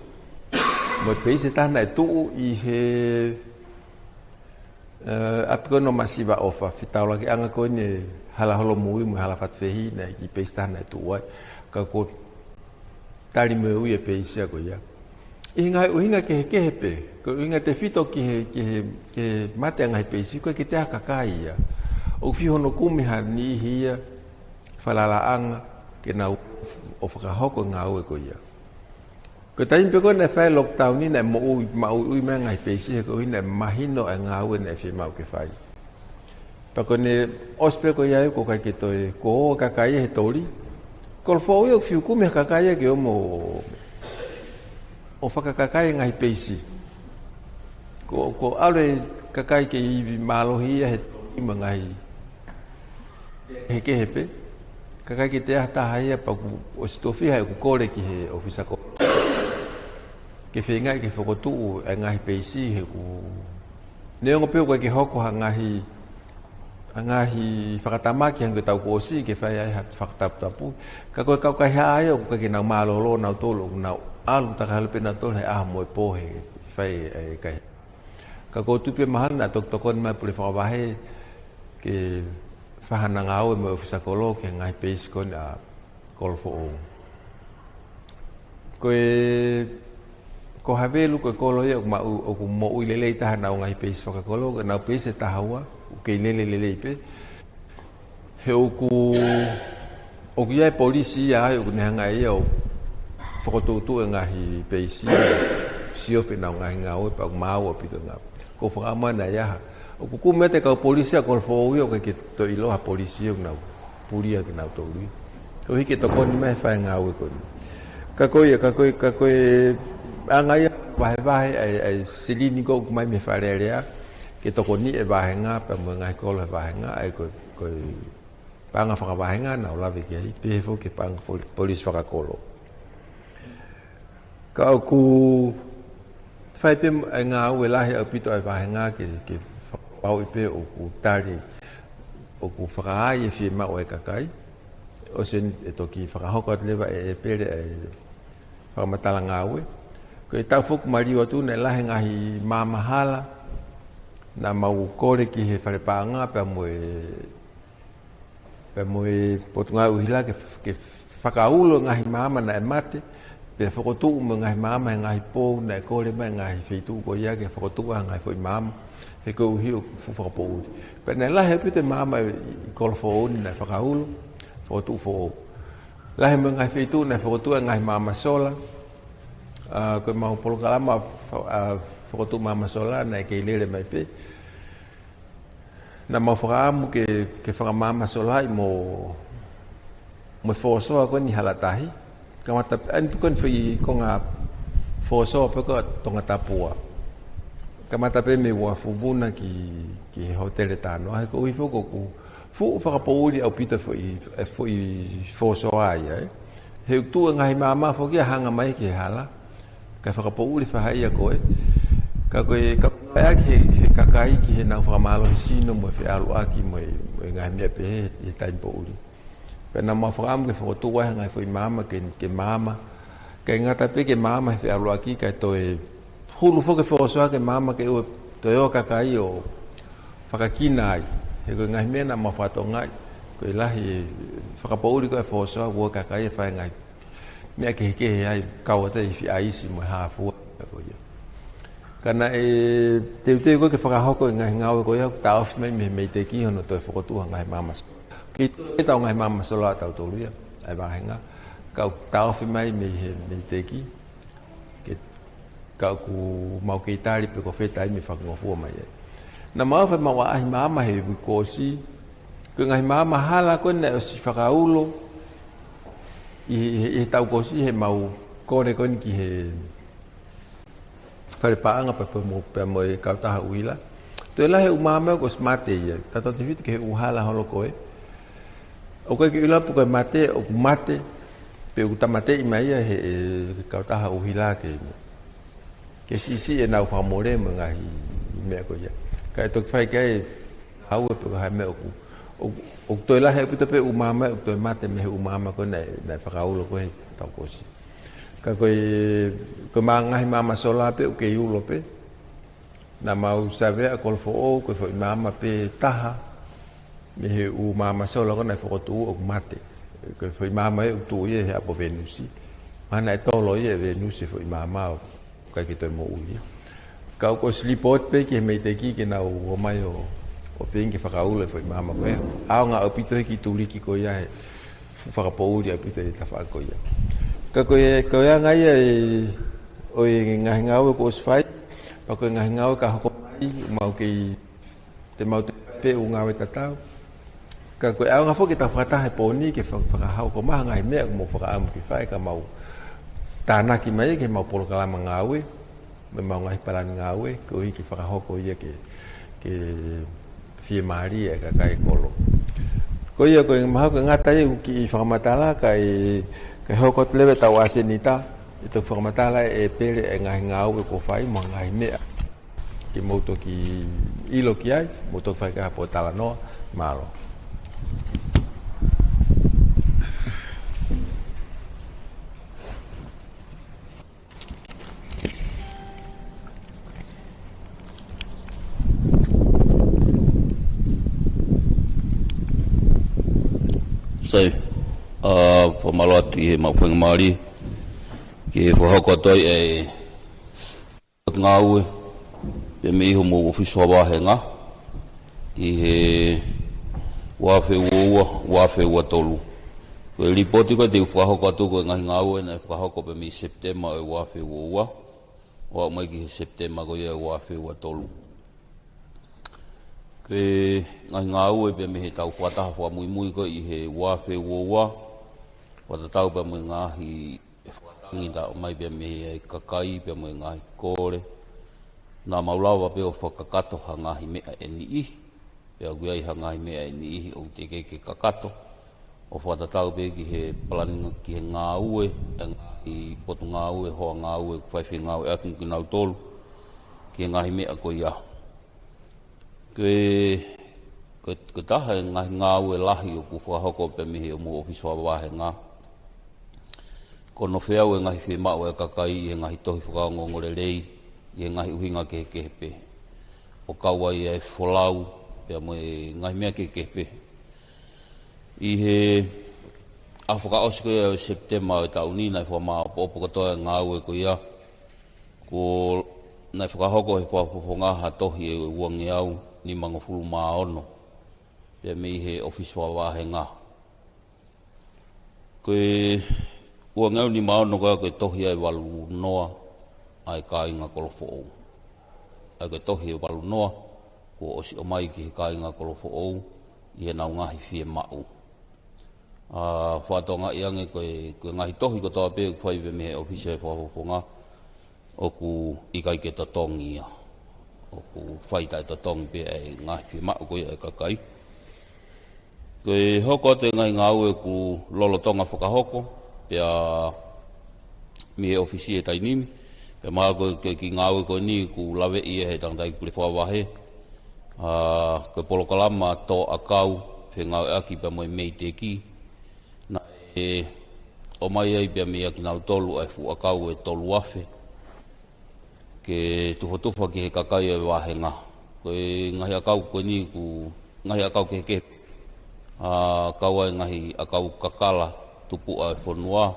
Mo peise tahana e tuu i he apiko no masiva ofa, whitaula ki anga koe ne hala holo mui, mo hala whatwhehi, na ki peise tahana e tuu ai. Ka ko tari me ui e peise a koe ia. I hinga ke he kehepe, ko hinga te whito ki he mate ngai peisi, koe ki te hakakai ia. O whihono kumiha ni hia, whalalaanga, ke nau o whakahoko ngā ue ko ia. Ko taim pe koe na whai lockdown ni, na mo ui mea ngai peisi, ko hina mahino e ngā ue na e whimau ke whai. Pako ne ospe ko ia ko kai ke toi, ko o kakai he tori, ko lwhau ia o whiu kumiha kakai ke o mo o whakakakai ngai peisi. Ko aure kakai ke iwi mālohia he tima ngai he kehepe. Kakai ke te ahataha ia pa o sitowhiha e ku kore ki he ofisa ko. Ke whengai ke whakotuu e ngai peisi he ku... Neongo peo koe ke hoko ha ngahi whakatamaki hangu tau ko osi ke whai ai hat whakatapu. Ka koe kau kai hae o ka ke nau māloholo nau tolo nau alu takahalape na tolo he aha moe pohe whai e kai. Ka ko tupe mahal na tokon mai pule whakawahe ke whahana ngau e mo ofisa kolo ke ngai peisi kon a kolfo o. Ko havelu ko kolo ia o ku mo ui lelei taha nau ngai peisi whakakolo nau peisi e tahaua o kei lelei pe. He o ku iai polisi ia ai o ku nehanga ia o whakotutu e ngahi peisi siofi nau ngahi ngau e pa mau o pito ngau. Ko whakamana iaha. O kuku mete kau polisi a kolfo ui o ke to iloha polisi o nau puria ki nau tōrui. Ko hiki tokoni mai whae ngau e koni. Ka koe angai wahe ai silini ko mai me wharerea ke tokoni e wahenga pa mo ngai kolo e wahenga ai koe panga whakawahenga nau lawe ki ai pehefo ke panga polisi whakakolo. Ka au ku whai pe ngā ue lahi au pito ai wahenga ke pau i pe o ku tari o ku whakaai e whie mau e kakai o sen e toki whakahoko at lewa e pere e whakamatala ngā ue ko e tau whuku mariwa tu ne lahi ngahi māmahala na mau kore ki he wharepanga pe moe potunga uhila ke whakaulo ngahi māma na e mate pe whakotuu mo ngahi māma e ngahi pō na e kore mai ngahi whitu ko ia ke whakotuu a ngahi whoi māma he ko uhi o whakapōuri. Pe nei lahe pute māma i kolofo oni na whakaulo, whakotuu who. Lahe mo ngai whitu na whakotuu a ngahi māma sola, koe mahu polokalama whakotuu māma sola na e kei lere mai pe. Na mau whakaamu ke whakamāma sola i mo whosoa koe ni halatahi. Kamata, anu koe whi ko ngā whosoa pe koe tonga tapua. Kamata pe me ua fuvuna ki hotele tāno. Hai ko ui whoko ku fu whakapouri au pita fwoi whosoa ai. He uktua ngahi māma whoki a hanga mai ki he hala. Ka whakapouri whahai a koe. Ka koe kapaya ki he kakai ki he nau whakamalo he sino mo he alu aki mo e ngahi mea pe he taim pouri. Pena mau whakamu ke whakotua ngai whoi māma ke māma. Ke ngata pe ke māma he alu aki kai toe hulu whoke whosoa ke māma ke ue toe o kakai o whakakina ai. he ko ngai mena ma fato ngai ko ilahi whakapauri ko e whosoa ua kakai e whai ngai mea ke ai kaua te i aisi mo hafua ko ia kana e te ko ke whakahoko i ngai ngau ko ia taof mai me te ki hono toi whakotuha ngai mamas ki tau ngai mamas sola tau tolu ia ai wahenga kau taof mai me te ki ke kau ku mau ke tari pe ko feta i me whakangofua mai ai na mau fa mau ai mama he ko si ko ngai mama hala ko ne si whakaulo i tau ko si he mau kore ko ki he fare paanga pa mo pe mo ka ta uila to la he umama ko smate ia tato te fit ke uhala holo ko o ko ki ila pu ko mate o mate pe u tamate i mai he ka ta uila ke si e na fa more mo ngai me ko ia kai to fai kai hau pe ha me o to la he pe umama o to mate me umama ko na whakaulo ko he tau ko si ka ko mangai mama sola pe o ke yulo pe na mau save a kol fo ko fo mama pe taha me he mama sola ko na fo tu o mate ko fo mama e tu ye ha po venusi mana to lo ye venusi fo mama ka ki to mo uli ka ko slipot pe ki me te ki ke na o mai o pe ngi whakaulo fo mama ko a nga o pito ki tuli ki ko ya whakapouri a pito ta fa ko ya ka ko ya ngai o ngai ngau ko sfai pa ko ngai ngau ka ko mau ki te mau te pe u ngau ta tau ka ko a nga fo ki ta fata he poni ke whakahau ko ma ngai me mo whakaam ki fai ka mau tana ki mai ke mau polo kala ngau me mau ngai palan ngau ko i ki whakahau ko ia ke fie maria ka kai kolo ko ia ko ma ko ngata i ki whakamatala kai hoko leve tau asenita ito whakamatala e pere e ngai ngau e ko whai mo ngai mea ki mauto ki ilo ki ai mauto whai ka po tala noa malo Sai pamalo ati he mau whanga Māori ke whahoko toi e ngāue pe me iho mo ofiso wāhenga i he wāwhe ua tolu ko e ripoti ko te whahoko atu ko e ngahi ngāue na whahoko pe me September e wāwhe ua o mai ki he September ko ia e wāwhe ua tolu ke ngahi ngāue pe me he tau whataha wha mui ko i he wāwhe ua wata tau pe mo ngahi whatangi ta o mai pe me he kakai pe mo ngahi kore nā maulawa pe o whakakato ha ngahi mea e ni ihi pe a guai ha ngahi mea e ni ihi o te ke kakato o wata tau pe ki he palaninga ki he ngāue e ngahi potu ngāue hoa ngāue kwhaiwhi ngāue atu ki nau tolu ki he ngahi mea ko ia ke taha e ngahi ngāue lahi o ku whahoko pe me he o mo ofiswa wahe ngā kono whiau e ngahi whemau e kakai e ngahi tohi whakaongongore rei i e ngahi uhinga ke kehepe o kauai e wholau pia mo e ngahi mea ke kehepe i he a whakaosiko e September e tauni nai whamā opo katoa e ngāu e ko ia ko nai whakahoko he whafongaha tohi e uangi au ni mangofulu maa ono pia me i he ofiswa wahe ngā ko e ua ngau ni maono koe koe tohi ai walu noa ai kāinga kolofo ou. Ai koe tohi ai walu noa ko osi o mai ki he kāinga kolofo ou i he nau ngahi fie mau. Whātonga iange koe ngahi tohi ko toa pēku whaipe me he ofisi ai whafonga o ku ikai ke tatongi ia. O ku whaitai tatongi pē ai ngahi fie mau koe ai kakai. Koe hoko te ngai ngau e ku lolotonga whakahoko pia mi e ofisi e tainimi, pia maa koe ki ngāwe koe ni ku lawe i e he tangtai kule whawahe, koe polokalama tō akau, pia ngāwe aki pia moe mei te ki, na e o mai ai pia mi aki nau tolu ai fu akau e tolu afe, ke tufa ki he kakai e wahenga, koe ngahi akau koe ni ku ngahi akau ke kau ngahi akau kakala tupu ai fonua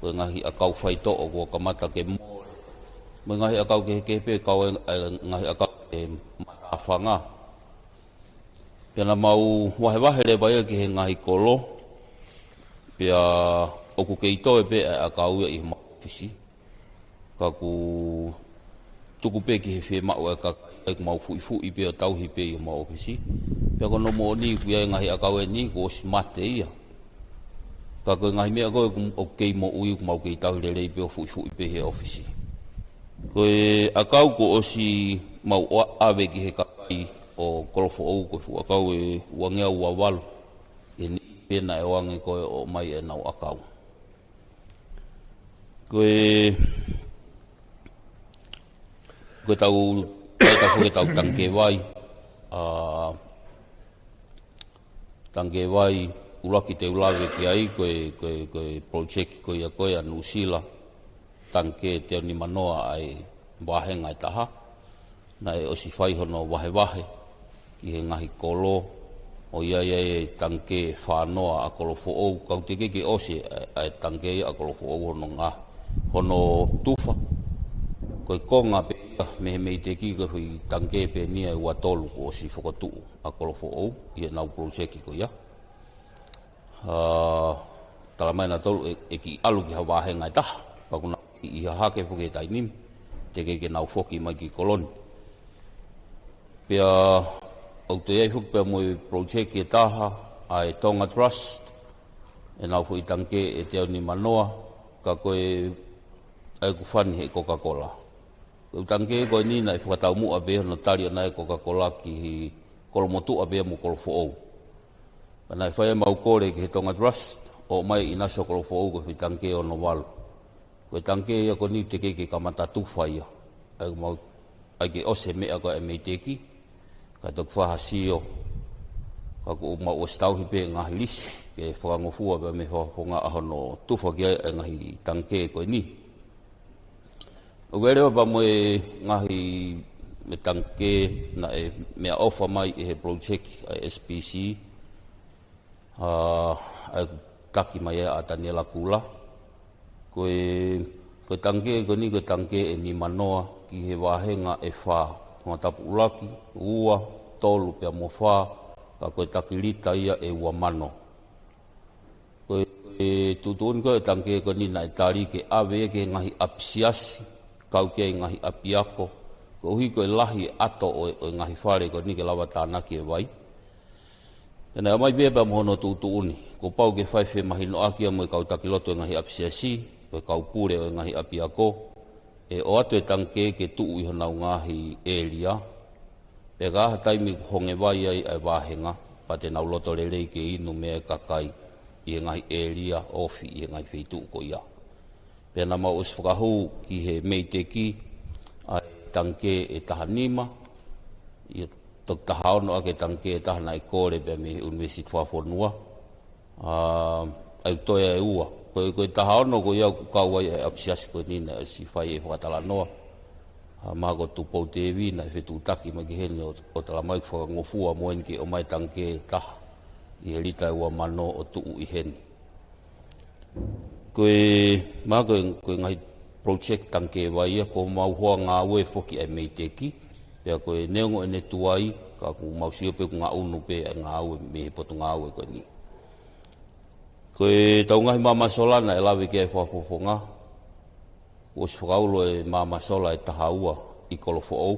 ko ngahi akau faito o ko kamata ke mo ngahi akau ke kau ngahi akau afanga pena mau wahe le bai ke ngahi kolo pia o ku ke ito pe akau i ma pisi ka ku tuku pe ki fe ma wa ka mau fu i pe tau hi pe ma ofisi pe ko no mo ni ku ya ngahi akau ni ko smart ia ka ko ngahi me ko o ke mo u ku mau ke tau le pe fu i pe he ofisi ko akau ko o si mau ave ki he kai o kolofo o ko fu akau e wangia wa walu e ni pena e wangi ko o mai e nau akau ko tau tangke vai ulaki te ulawe ki ai ko project ko ia ko ia nusila tangke te ni manoa ai wahenga taha na e osi fai hono wahe ki he ngahi kolo o ia tangke whanoa a kolofo o kau te ke osi ai tangke a kolofo o hono tufa ko konga pe me te ki ko hui tangke pe ni ai wa tolu ko si fokotu a kolofo o ia nau project ko ia talamai na tolu e ki alu ki hawahe ngai ta pa kuna i ha ke poke tai nim te ke nau foki mai ki kolon pia o te ai fuk pe mo project ki taha ai Tonga Trust e nau hui tangke e te ni manoa ka ko e ai ku fani he Coca-Cola ko tangke ko ni na whakatau mu abe no tali na Coca-Cola ki kolomotu abe mo kolofo o na fai mau kore ki Tonga Trust o mai ina so kolofo o ko tangke o no wal ko tangke ya ko ni te ke kamata tu fai ai mau ai ke ose me ako e me te ki ka tok fa hasio ka ko mau stau hi pe ngahilis ke whango fua ba me ho nga ahono tu fa ki ngahi tangke ko ni o gere ba mo ngahi me tangke na e me ofa mai e project SPC taki mai a Daniela Kula ko tangke ko ni ko tangke e ni manoa ki he wahenga e fa matapu ulaki ua tolu pe mo fa ka ko takilita ia e wa mano ko tutun ko tangke ko ni na tali ke ave ke ngahi apsiasi kau ke ngahi apiako ko hi ko lahi ato o ngahi fare ko ni ke lawa tana ke vai na mai be ba mono tutuni ko pau ke fai fe mahino aki mo kau takiloto ngahi apsiasi ko kau pure o ngahi apiako e o atu e tangke ke tuu i honau ngahi elia pe ga hatai mi honge vai ai ai wahenga pa te nau loto lelei ke inu me kakai i ngahi elia ofi i ngahi feitu ko ia pe na mau uswakahu ki he meiteki ai tangke e tahanima i tok tahaono ake tangke e tahana i kore pe me universit wafonua ai toia e ua ko tahaono ko ia kau ai apsias ko ni na si fai e whakatala noa ma ko tu pou te vi na fetu taki ma giheni o tala mai whakangofua moen ke o mai tangke taha i he lita ua mano o tuu i heni ko ngai project tangke vai ko mau hoa ngā ue foki ai meiteki pia ko neongo ene tuai ka ku mau sio pe ngā unu pe ngā ue me poto ngā ue ko ni ko tau ngahi mama sola na e lawe ke e whafofonga o si whakaulo e mama sola e tahaua i kolofo au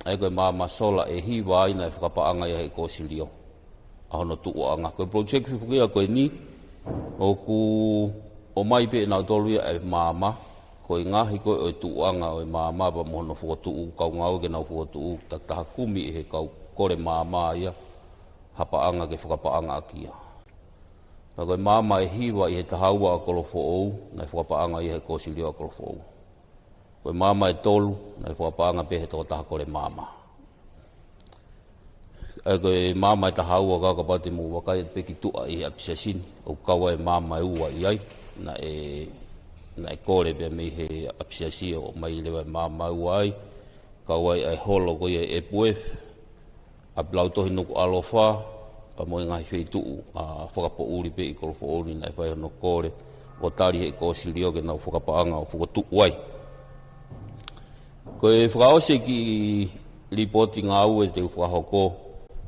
e koe mama sola e hiwa aina e whakapaanga ia e kōsilio ahono tuu anga koe project whiwhukia koe ni o mai pe nau tolu ia e mama koe ngahi koe o tuu anga o e mama pa mohono whukotuu kau ngau ke nau whukotuu tak taha kumi e he kau kore mama ia hapaanga ke whakapaanga akia pa koe mama e hiwa i he tahaua a kolofo au na e whakapaanga i he kōsilio a kolofo au koe mama e tolu na e whakapaanga pe he totaha kore mama koe mama e tahaua kaka pati mu wakai pe ki tua i apisasini o kawa e mama e ua i ai na e kore pe me he apisasi o mai lewa e mama e ua ai kawa e holo koe e puef Ablau tohi nuku alofa, pa mo ngai feitu whakapo uri pe i kolofo uri nai whai hono kore, o tari he ko sirio ke nau whakapaanga o whakatu wai. Koe whakaose ki lipoti ngā ue te whakahoko,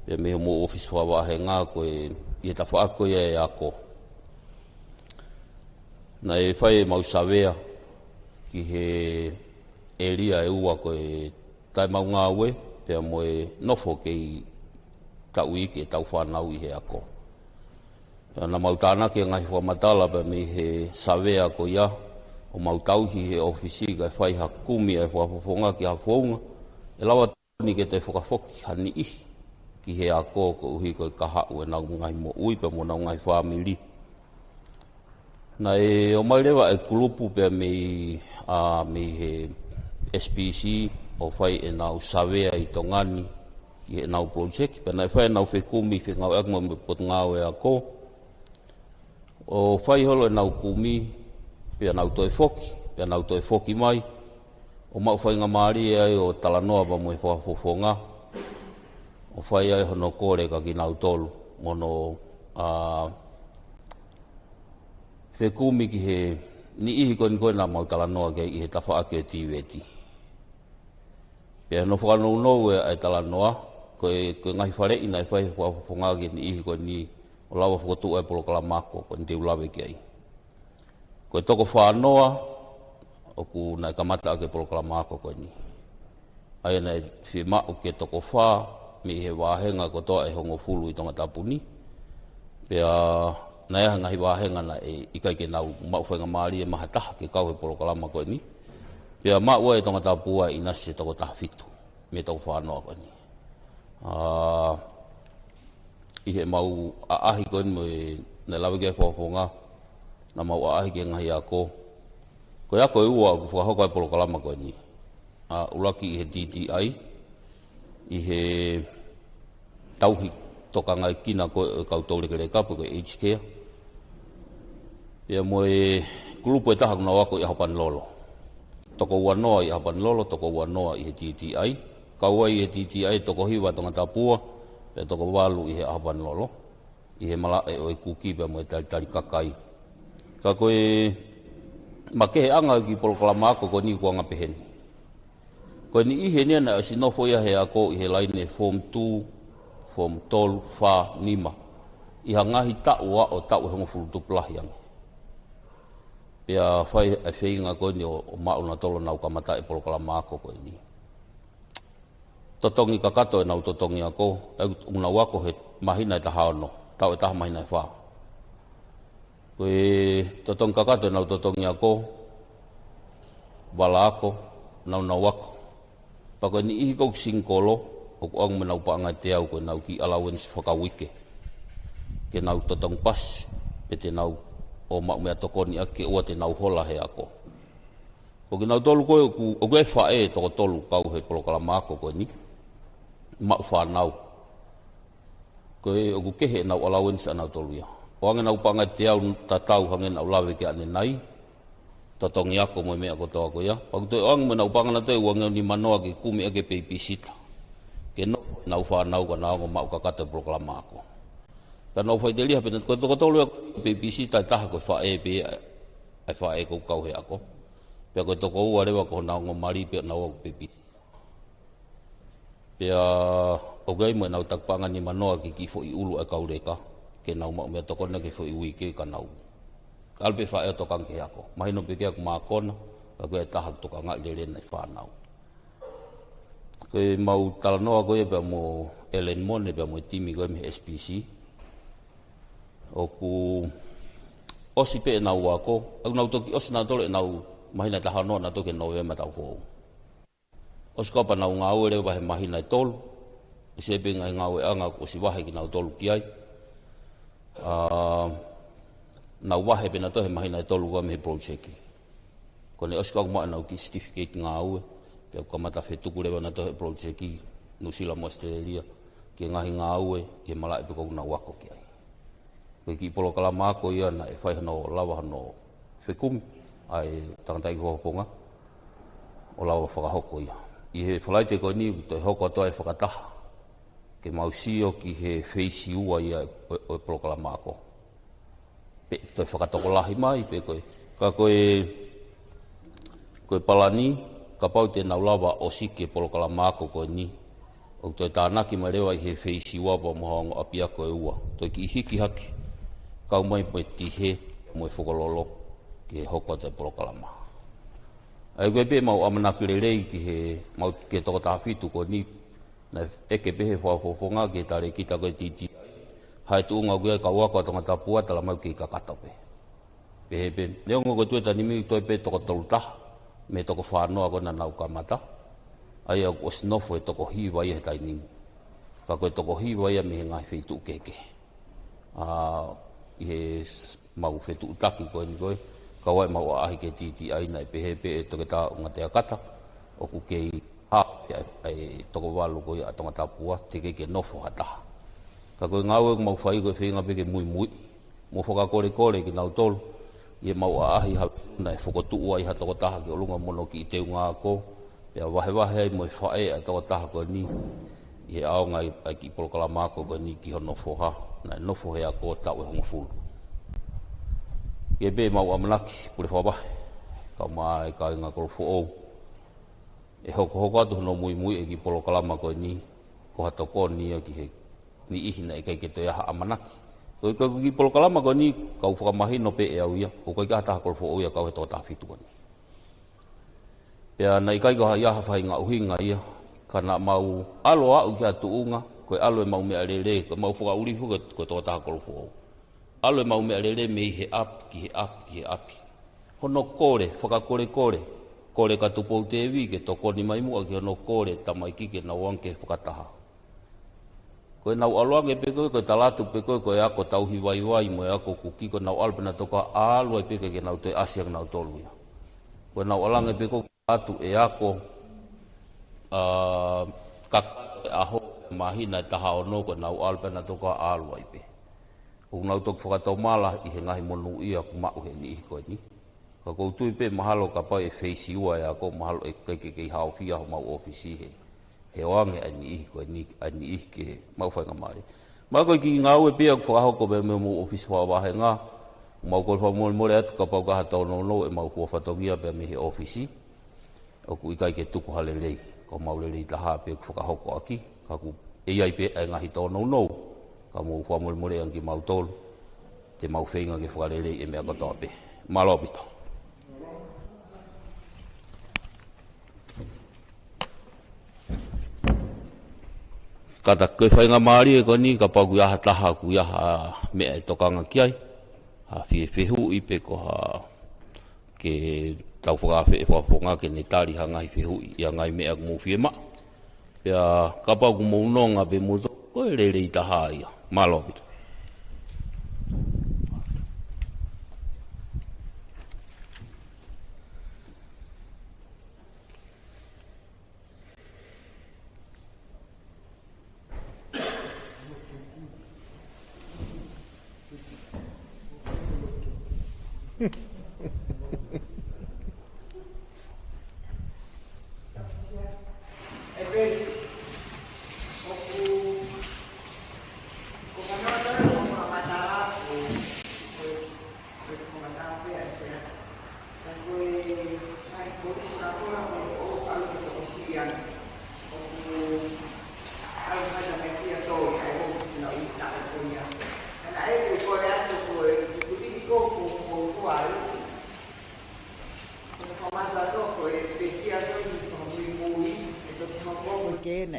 pe me mo office whawahe ngā koe i ta whaako ia e ako. Nai whai mau sawea ki he elia e ua koe tai mau ngā ue, pe mo e nofo ke i tau i ke tau whanau i he ako. Nā mau tāna ke ngai whamatala pe me he sawea ko ia, o mau tauhi he ofisi ka whai ha kumi e whafonga ki ha whaunga, e lawa ni ke te whakafoki hani ihi ki he ako ko uhi ko ka hau e nau ngai mo ui pe mo nau ngai whamili. Nā e o mai rewa e kulupu pe me he SPC o whai e nau sawea i tongani ki he nau project, pe nai whai nau whi kumi whi ngau ekma me pot ngau e ako. O whai holo e nau kumi, pia nau toi foki mai, o mau whai ngā maari ai o talanoa pa mo e whafofonga, o whai ai hono kore ka ki nau tolu, mono whekumi ki he ni ihi koe nā mau talanoa ki he tawha ake o tīweti. Pia no whanau nou e ai talanoa, koe ngahi whare ina e whai whafofonga ki ni ihi koe ni o lawa whakotu e polo kala mako, koe ni te ulawe ki ai. Koe toko whanoa, o ku nai kamata ake polo kala mako koe ni. Ai nei whi mao ke toko wha, mi he wāhenga ko toa e hongo fulu i tonga tapuni. Pea nai aha ngahi wāhenga na e ikai ke nau mau whainga maari e maha taha ke kau he polo kala mako koe ni. Pea mao e tonga tapua i nasi toko taha fitu, me toko whanoa koe ni. I he mau aahi koe ni mo e nei lawe ke whafonga, na mau aahi ke ngahi ako. Koe ako e ua ku whakahoko e polo kalama koe ni. Ulaki i he DTI, i he tauhi toka ngai kina koe kau tauri kere kapu koe HK. Ia mo e kulupu e taha kuna wako i hapan lolo. Toko wanoa i hapan lolo, toko wanoa i he DTI. Kaua i he DTI toko hiwa tonga tapua, pe toko walu i he hapan lolo. I he mala e o e kuki pe mo e tari kakai. Ka koe makehe anga ki polo kalama ako ko ni kuanga peheni. Koe ni ihe nia na sinofo ia he ako i he laine form 2, form 12, 4, 5. Iha ngahi tau o tau hongo fulutu pelahiang. Pea whai e whainga koe ni o mauna tolo nau kamata e polo kalama ako koe ni. Totongi kakato e nau totongi ako, e una wako he mahina e taha ono, tau e taha mahina e wha. Koe totong kakato nau totongi ako, wala ako, nau wako. Pako ni ihi kou singkolo, o kuang me nau paangai te au koe nau ki allowance whakawike. Ke nau totong pas, pe te nau o mau mea tokoni ake ua te nau hola he ako. Ko ki nau tolu koe, o koe whae toko tolu kau he polo kalama ako koe ni, mau whanau. Koe o ku kehe nau allowance anau tolu ia. O ange nau pangai te au tatau hangen au lawe ke ane nai, tatongi ako mo mea koto ako ia. Paku toi o ange mo nau pangana toi uange ni manoa ki kumi ake peipi sita. Ke no nau whanau ka nao mau kakata proklama ako. Ka nau whai te liha pena koe toko tolu peipi sita taha koe whae pe ai whae kou kau he ako. Pea koe toko ua rewa ko nao ngo mari pe nao ako peipi. Pea o gai mo nau takpanga ni manoa ki kifo i ulu e kaureka. Ke nau mau mea tokona ke fo i wike ka nau. Kalpe whae tokang ke ako. Mahino peke ako maakona, ka koe tahak toka ngak lere nei whanau. Koe mau talanoa koe pia mo Ellen Mone pia mo timi koe me SPC. Oku osi pe nau wako, au nau toki osi nau tole nau mahina tahanoa na toke November tau hou. Osi kapa nau ngau ere wahe mahina tolu, sepe ngai ngau e anga osi wahe ki nau tolu ki ai. Nau wahe pena tohe mahina tolu wa mehe projeki. Kone osikau maa nau ki certificate ngā ue, pia kamata whetuku rewa na tohe projeki Nusila mo Australia, ki ngahi ngā ue, i malai pe kou nau wako ki ai. Koe ki polo kalama ako ia na e whai hano lawa hano whekumi, ai tangatai ki whaponga, o lawa whakahoko ia. I he whalaite koe ni, toi hoko toa e whakataha, ke ke mausio ki he feisi ua ia o proklama ko. Pe toi whakatokolahi mai, pe koe. Ka koe palani, ka pau te naulawa o sike proklama ko koe ni. O toi tānaki mai rewa i he feisi ua pa mohaongo apia koe ua. Toi ki hiki hake, kau mai mai tihe, mai whakololo, ki he hoko te proklama. Ai koe pe mau amanaki rei ki he, mau ke toko tāwhitu koe ni, na eke pehe whafofonga ke tare kita koe titi. Hai tuunga koe ka waka tonga tapua tala mau ki kakata pe. Pehe pe, neongo koe tueta nimi toi pe toko tolutaha, me toko whanoa koe na nau kamata. Ai au o sinofo e toko hiwa ia he tainingu. Ka koe toko hiwa ia me he ngai whetu keke. I he mau whetu utaki koe ni koe, ka wai mau ahi ke titi aina e pehe pe e toke tā unga te akata, o ku kei ai toko walu koe a tonga tapua, te keke nofo hataha. Ka koe ngau e mau whai koe whenga peke mui mui, mo whaka kore kore ki nau tolu, i e mau ahi hauna e whakotua i ha toko taha ki olunga mono ki i teu ngā ko, pia wahe wahe ai mo i whae a toko taha koe ni, i he aonga ai ki Polokalama koe ni ki ho nofo ha, na nofo hea ko tau e hongo fulu. I e be mau amanaki, pure whawahe, ka mai ka inga korofo ou, e hoko atu hono mui mui e ki Polokalama koe ni, ko hatoko ni ki he ni ihina e kai ke to iaha amanaki. Koe ki Polokalama koe ni, kau whakamahino pe e au ia, o koe ka hataha korofo ou ia kau he tō tāwhitu koe ni. Pea nei kai koha iaha whainga uhinga ia, ka na mau alo au ki atu unga, koe alo e mau mea rere, koe mau whaka urifu koe tō taha korofo ou. Alo e mau mea rere me i he api, ki he api, ki he api. Hono kore, whakakore kore, kore ka tupou te ewi ke toko ni mai mua ki hono kore tamaiki ke nau anke whakataha. Koe nau aloange pe koe, koe talatu pe koe, koe ako tauhi waiwai mo e ako kuki, koe nau alpena toka alo e peke ke nau toi asiang nau tolu ia. Koe nau alange pe koe, atu e ako kaka e aho mahina e taha ono koe nau alpena toka alo ai pe. Kung nau tok whakatau mala i he ngahi monu ia ku mau he ni i koe ni. Ka kou tui pe mahalo ka pau e feisi ua e ako mahalo e kei hao fia ho mau ofisi he. He oange ai ni i koe ni, ai ni i ke mau whainga maari. Mau koe ki ngau e pia ku whakahoko pe me mo ofisi whawahe ngā. Mau koe whamole atu ka pau kaha tau no e mau kua whatongia pe me he ofisi. O ku ikai ke tuku hale rei. Ko mau rei taha pe ku whakahoko aki. Ka ku e iai pe e ngahi tau no. Ka mo whamole anki mau tolu. Te mau whainga ke whakarere e mea katoa pe. Malopito. Kata koe whainga maari e koni ka pau ku iaha taha ku iaha mea e tokanga ki ai. Ha fie whehu i pe ko ha ke tau whakawhi e whafonga ke ne tari ha ngai whehu i a ngai mea kumu fie ma. Pea ka pau ku maunonga pe muto koe rere i taha ia. Malopito.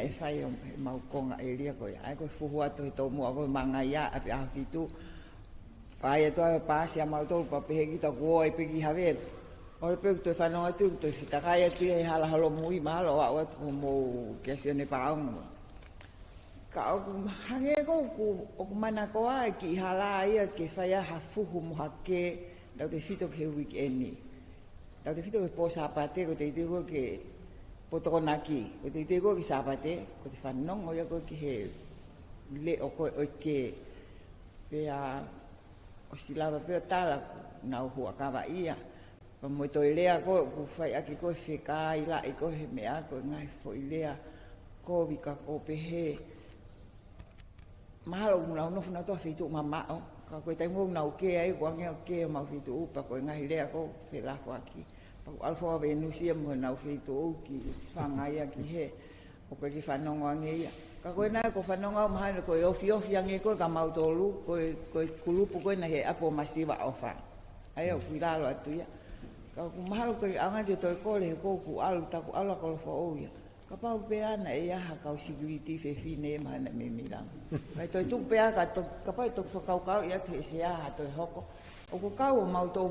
na e whai o mau konga e ria koe. Ai koe fuhu atu he tau mua koe manga ia api awhitu. Whai e toa e pāsi a mau tolu pa pehe ki ta kua e peki hawe. Ore peku toi whanonga tu, toi whitakai atu e hala halo mui mahalo wa watu ko mou kiasi o ne paongo. Ka oku hange ko oku mana koa e ki hala ia ke whai aha fuhu muhake tau te whito ke weekendi. Tau te whito ke po sapate ko te tiko ke potoko naki. Ko te tiko ki sapate ko te whanongo ia ko ki he le o koe o ke pea o silava peo tala na uhua kawa ia. Pa mo to ilea ko ku fai aki ko fekai la i ko he mea ko ngai fo ilea ko vika ko pehe mahalo una no funa to fitu mama o ka ko tai mo na o ke ai ko nge o ke ma fitu pa ko ngai le ko fe la fo aki pa alfo ve nu si mo na fitu ki fanga ya ki he o ko ki fa no nge ya ka ko na ko fa no nga ma ko o fi nge ko ka ma to lu ko kulu ko na he apo masiva o fa ai o kuila lo atu ya ka ku mahalo ko anga ke to ko le ko ku alu ta ku ala ko fo o ya ka pa pe ana e ha ka security fe fine ma na me milang kai to tu pe ka to ka pa to ka ka ya te se ha to hoko o ko ka o ma to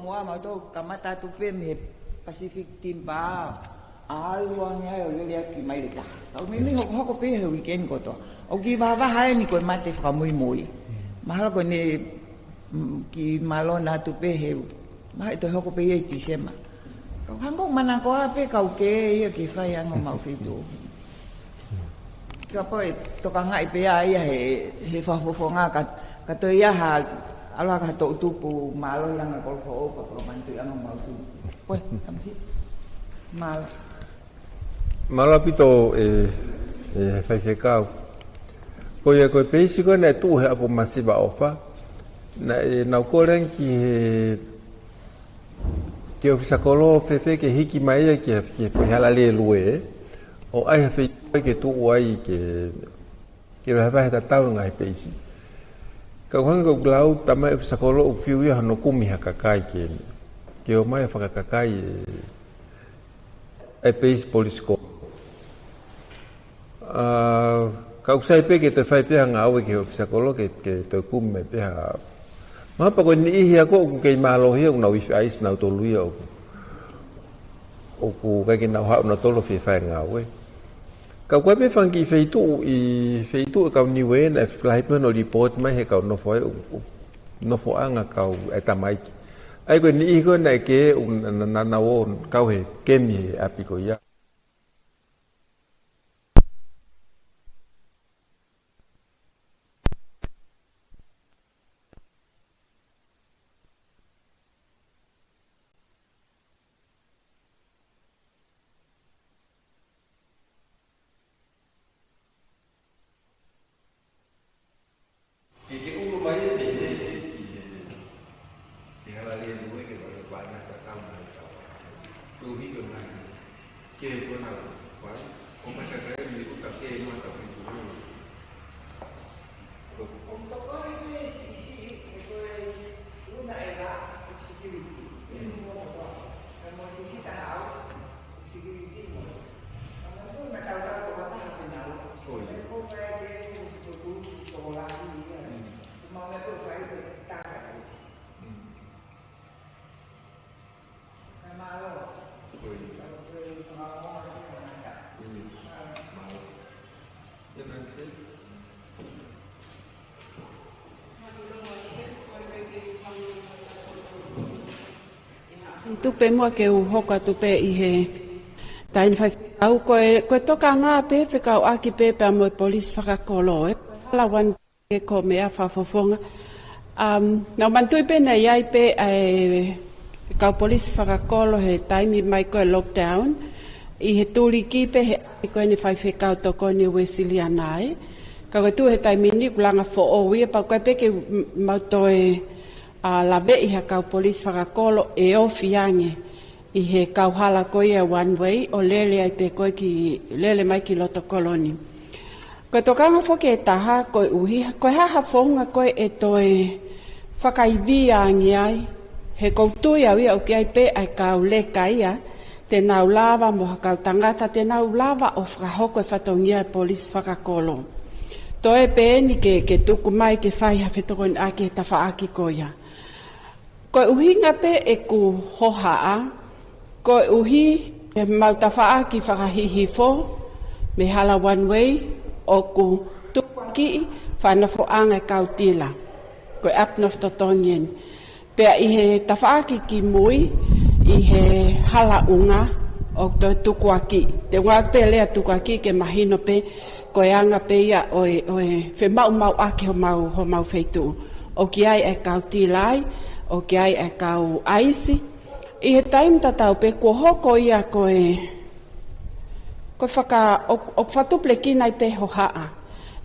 ka mata tu pe me Pacific Team ba alu anga o le ki mai le ta o me mi hoko pe he weekend ko to o ki va ha ni ko mate fra muy mahalo ko ne ki malona tu pe he mai to hoko pe e ti sema ko hango mana ko ape ka ke ia ki fai ang mau fitu ka poi to ka ngai pe ai he fa fo nga ka to ia ha ala ka to tu pu malo yang ko fo pa pro mantu ang mau tu poi tamsi malo pito fai ka ko ia ko pe si ko na tu he apo masiva ofa na ko ren ki ke ofisa kolo fefe ke hiki mai ke foi hala le lue o ai fe ke tu ai ke ra va ta tau ngai peisi ka hang ko glau tama ofisa kolo o fiu ya no kumi hakakai ke o mai fa kakai e peisi police ko ka usai pe ke te fai pe nga o ke ofisa kolo ke to kumme pe ha mapa ko ni hi ako ke malo hi na wi ais na to lui o ku ka ke na ha na to lo fi fa nga we ka ko be fan ki feitu ka ni we na flight man o report mai he ka no fo anga ka eta mai ai ko ni ko na ke na wo ka he ke mi apiko ya tupe mua ke u hoka tupe i he tain fai au ko toka ngā pe whekau aki pe pe mo polis whakakolo la wan ke ko mea whafofonga na mantui pe na iai pe kau polis whakakolo he taimi mai ko lockdown i he tūri ki pe he ko ni fai whekau toko ni Wesley nai ka ko tu he taimi ni kulanga fo o wi pa ko pe ke mautoe la ve i ha kau polis whakakolo e o fiange i he kau hala ko ia one way o lele ai pe ko ki lele mai ki loto koloni. Ko tokanga fo ke taha ko uhi ko ha fonga ko e toe whakaivia angi ai he koutu ia wi o ki ai pe ai kau le kaia te nau lava mo kau tangata te nau lava o whakahoko e whatongia polis whakakolo. Toe pe ni ke tuku mai ke whai ha whetokon a ke tawha aki koia. Ko uhinga pe e ku hohaa, ko uhi e mautawha aki whakahihi fo, me hala one way, o ku tuki whanafo anga kautila, ko apnof totongien. Pea i he tawhaaki ki mui, i he hala unga, o to tukuaki. Te wā pe lea tukuaki ke mahino pe, ko e anga pe ia o e mau aki ho mau feitu. O ki ai e kautilai, o ki ai e kau aisi. I he taim tatau pe ko hoko ia ko whaka, o whatuple ki nai pe ho haa.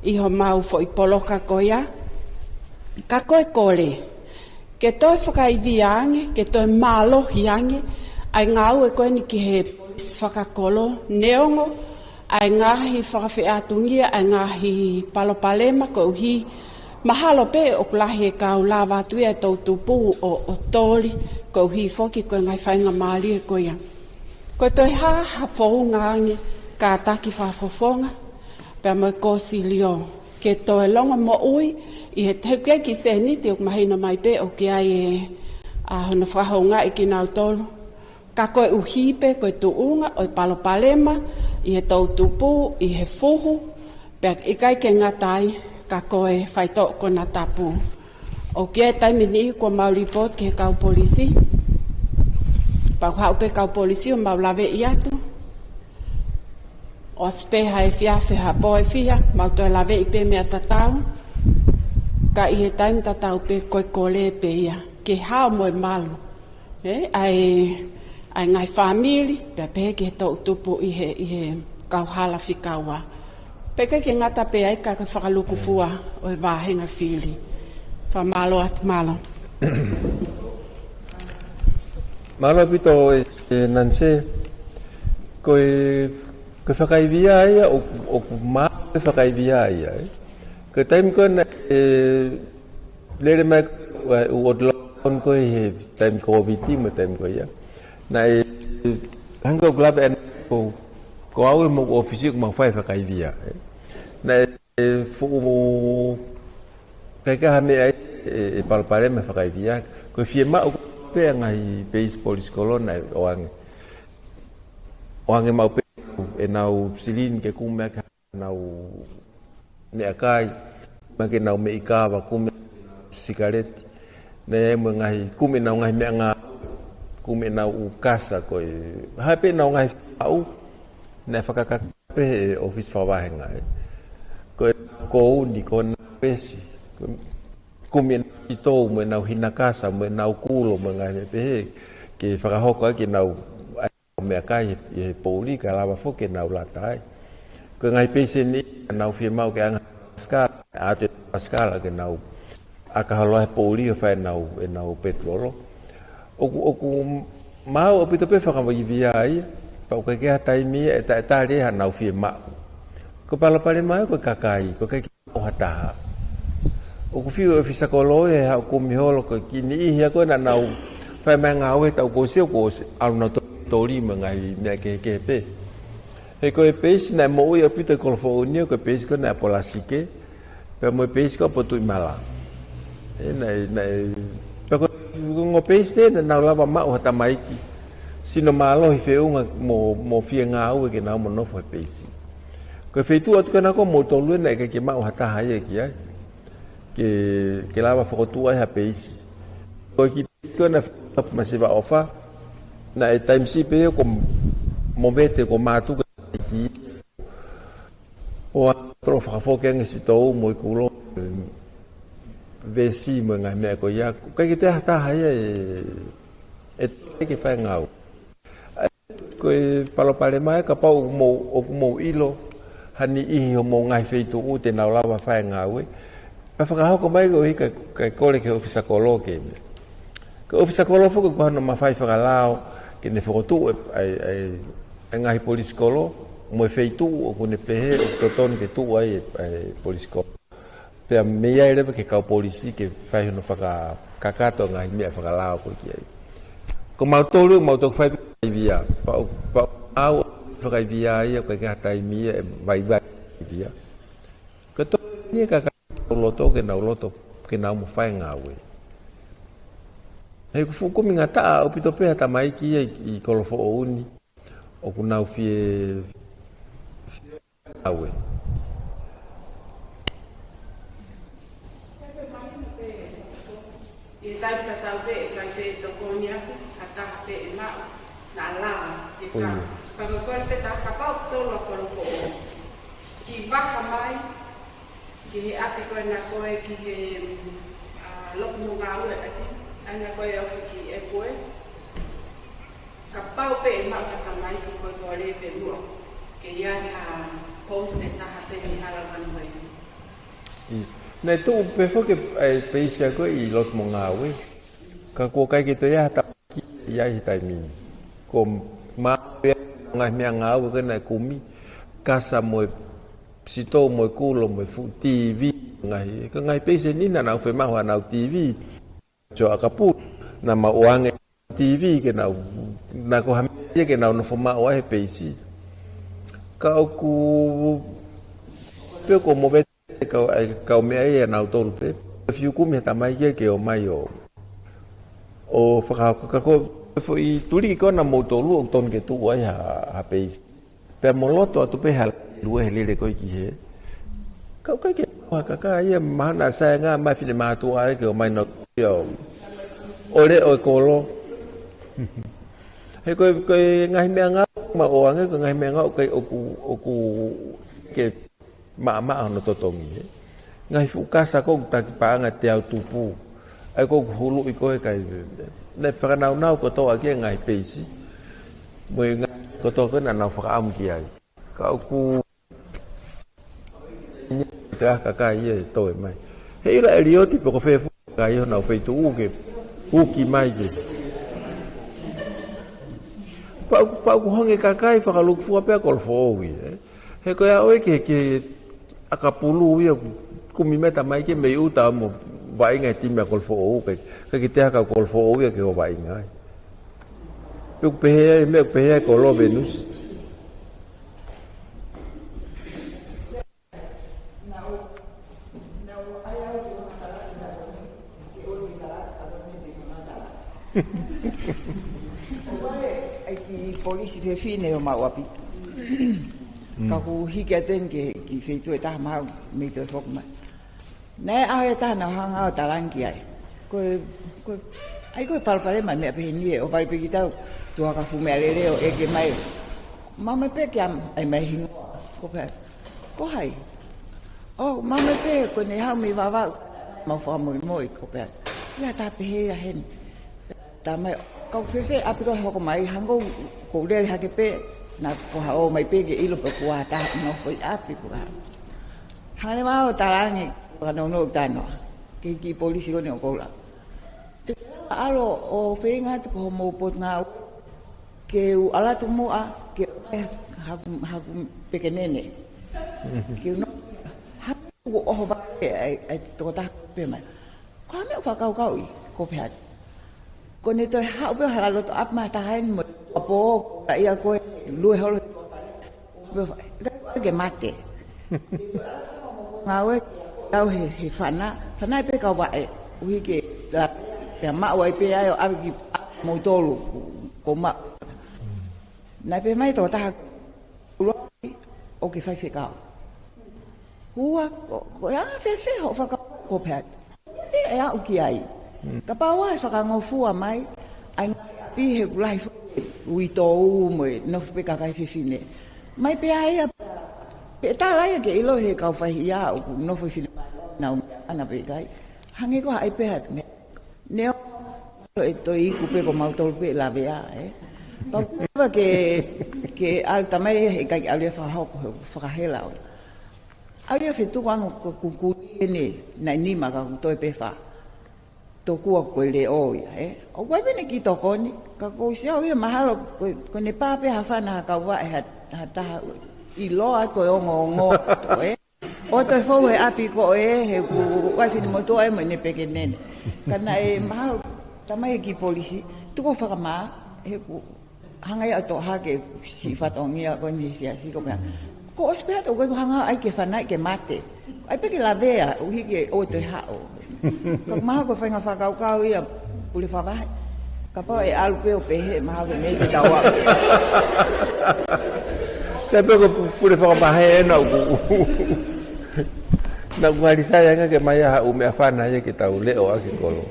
iho mau fo I poloka koia. Ka koe kole, ke toi whakaiviange, ke toi malo hiange, ai ngau e koe ni ki he whakakolo neongo, ai ngahi whakawhiatungia, ai ngahi palopalema ko uhi, mahalo pe o kulahi e kau lava tuia e tau tupu o toli, ko uhi foki koe ngai whainga maali e koia. Ko toi ha whaungange, ka taki whafofonga, pia mo kosi lio, ke toi longa mo ui, I he teukia ki se ni te o mahina mai pe o ki ai e hona whahonga I ki nau tolu. Ka koe uhipe, koe tuunga, o palopalema, I he tau tupu, I he fuhu, pia ikai ke ngatai, ka koe whaito ko na tapu. O ki ai taimi ni ko mau report ke kau polisi. Pau hau pe kau polisi o mau lawe I atu. O speha e fia, feha po e fia, mau toi lawe I pe mea tatau. Ka I he taimi tatau pe koe kole pe ia, ke hao moe malu. Ai ngai famili, pe pe ke tau tupu I he kau hala whikaua. Pe ke ngata pe ai ka whakaluku fua o e wāhenga whili. Whamalo at malo. Malo pito e nanse, koe whakaivia ia, o maa koe whakaivia ia. Ke taim koe na lere mai u odlon koe he taim COVID mo taim koe ia. Na hanga o glave en ko au mo ofisi ko mawhai whakaivia. Na fu kai ka me ai palpare me whakaivia. Ko fie ma o pe ngai base police colonna oange mau pe e nau silin ke kume ka nau ne akai make nau me ikawa kume sigareti ne mo ngai kume nau ngai me nga kume nau kasa ko hape nau ngai au ne fakaka pe office fawahenga ko ni kon pesi kume ito mo nau hinakasa mo nau kulo mo ngai pe ke fakahoko ke nau me akai e poli ka lava fo ke nau latai ko ngai pesi ni nau fie mau ke anga skala ate skala ke nau aka halo e poli o fa nau petrolo o mau o pito pe fa ka via ai pa ko ke atai mi e ta re nau fie ma ko pala pale mai ko kakai ko ke o hata o ku fio fisa ko lo e ha ku mi holo ko kini ia ko na nau fa ma ngau e ta ko sio ko al no tori mengai me ke pe e ko e pesi na mo ia pito ko fo ni ko pesi ko na polasike pe mo pesi ko potu mala e na pe ko ngo pesi pe na lava ma o ta mai ki sino malo i fe unga mo fie ngau ke na mo no fo pesi ko fe tu at kana ko mo to lu na ke ma o ta hai ki ai ke lava fo tu ai ha pesi ko ki ko na masiva ofa na e time si pe ko mo vete ko matu ki o trofa fo ke ngi sito mo kulo vesi mo nga me ko ya ka ki te ta ha e ke fa ngau ko palo pale mai ka pa mo ilo hani I mo ngai feito u te na lava fa ngau pa fa ko mai ko ka kole ke ofisa kolo ke ko ofisa kolo fo ko no ma fai fa lao que ne foto ai ngai police kolo mo feito o ko ne pe o ton que tu ai police kolo pe me ia ele que ka police que fai no fa kakato ngai me fa lao ko ki ai ko mau to fai via pa au fa via ia ko ka tai mi vai via ko to ni ka loto que na mo fai ngawe e ku fu komi ngata o pito pe ata mai ki I kolofo o uni o ku nau fie awe e tai tau pe kai pe to konia ata pe na la e ka ko pe ta ka pa to lo kolofo ki ba mai ki ate ko na ko e ki lo mu ngau e ati ana ko e ofiki e koe ka pau pe ma ka mai ki ko le pe lu ke ia ha post e ta ha pe ni hala van mai Nei tu pe fo ke pe sia ko I lot mo ngawe. Ka ko kai gitu ya ta ya I tai mi. Ko ma pe ngai me ngawe ke na kumi. Kasa mo sito mo kulo mo fu TV ngai. Ka ngai pe se ni na na fe ma wa na TV. Jo akapu na ma uang TV ke na ko ham ke na no fo ma wa he pe si. Ka ku pe ko mo ve kau me ai na tol pe fiu ku me tamai ke o mai o fa ka ko foi tuli ko na mo tolu ton ke tu ai ha pe pe mo loto tu pe hal lu he le ko ki he ka ke ka ai ma na sa nga ma fi ma tu ai ke o mai no yo o le o ko lo he ko ngai me nga ma o nga ko ngai me nga o ku ke ma no totongi ngai fu kasa ko ta pa nga te au tupu ai ko hulu I ko kai ne fa na ko to ake ngai peisi mo nga ko to ko na fa am ki ai ka ku ni ta ka kai ye to mai he la elio tipo ko fe fu kai na fe tu ke u ki mai ke pa ku honge ka kai fa lu fu pe ko fo wi he ko ya o ke akapulu ya kumi meta mai ke me uta mo vai ngai tim ya kolfo o ke kita ka kolfo o ya ke o vai ngai eu pe ko lo venus ai ki polisi fe fine o mawapi ka ku hike ten ke ki fe tu ta ma me to fok ma nei a ta na hanga ta lang ki ai ko ai ko pal pare ma me pe ni o pal pe ki ta tu ka fu me le o e ke mai ma me pe kiam ai mai hin ko pe ko hai o ma me pe ko ne ha mi va ma fa mo ko pe ya ta pe ya hen ta mai ka fe a pe ko mai hango ko le ha ke pe na ko ha o mai pe ke ilo pe ko ta no foi api ko ha le ma o tarangi ka no ta no ke ki polisi ko ne ko la alo o fe nga ko mo pot nga ke u ala tu mo a ke ha pe ke nene ke no ha o va ai to ta pe mai ko me fa ka I ko pe ko ne to ha pe ha lo to ap ma ta hen mo apo ia ko lui holo ke mate ngawe tau he fana pe ka wa ui ke la pe ma wa pe ayo abi mo tolu ko ma na pe mai to ta o ke fa ka hua ko ya fe ho fa ko pe e a o ki ai ka pa wa fa ka ngofu mai ai pi he life ui to mo no pe ka kai fine mai pe ai pe ta la ke ilo he ka fa ya no fine na ana pe kai hange ko ai pe hat ne to I ku pe ko mau to pe la vea pa ke alta mai he kai ale fa ho fa hela ale fe tu kwang ku ni na ni ma ka to pe fa to ku ko le o o wa bene ki to ko ni ka ko sia o ma halo ko ne pa pe ha fa na ka wa ha ta I lo a ko ngo to o to fo he api ko he ku wa fin mo to mo ne pe ke nene kana ma ta mai ki polisi tu ko fa ma he ku hanga ya to ha ke si fa to ngia ko ni sia si ko ba ko ospet o ko hanga ai ke fa na ke mate ai pe ke la vea o hi ke o to ha o ka ma ko fa nga fa ka ia puli fa vai ka pa e alu pe o pe he ma ko me ke tawa se pe ko puli fa ba he na ku na ngari saya nga ke maya u me fa na ye ke tau le o ke kolo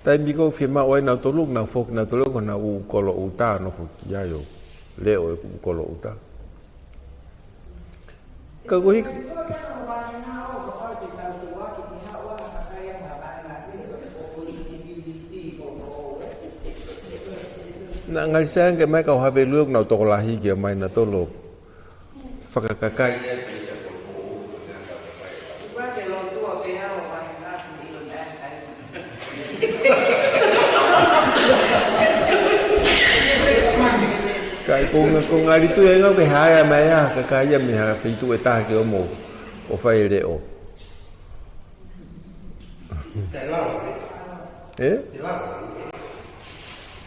แต่มีก็ฟิมาไว้นาตัวลูกนาฟกนาตัวลูกนาอูกอลอูตานาฟกยาโยเลโอกอลอูตาก็กูฮิna ngal sang ke mai ka ha be luok na to la hi ke mai na to lo fa ka ka kai kai ko ngali tu e ngau ke ha ya mai ya ka ka ya mi ha fi tu e ta ke o mo o fa ele o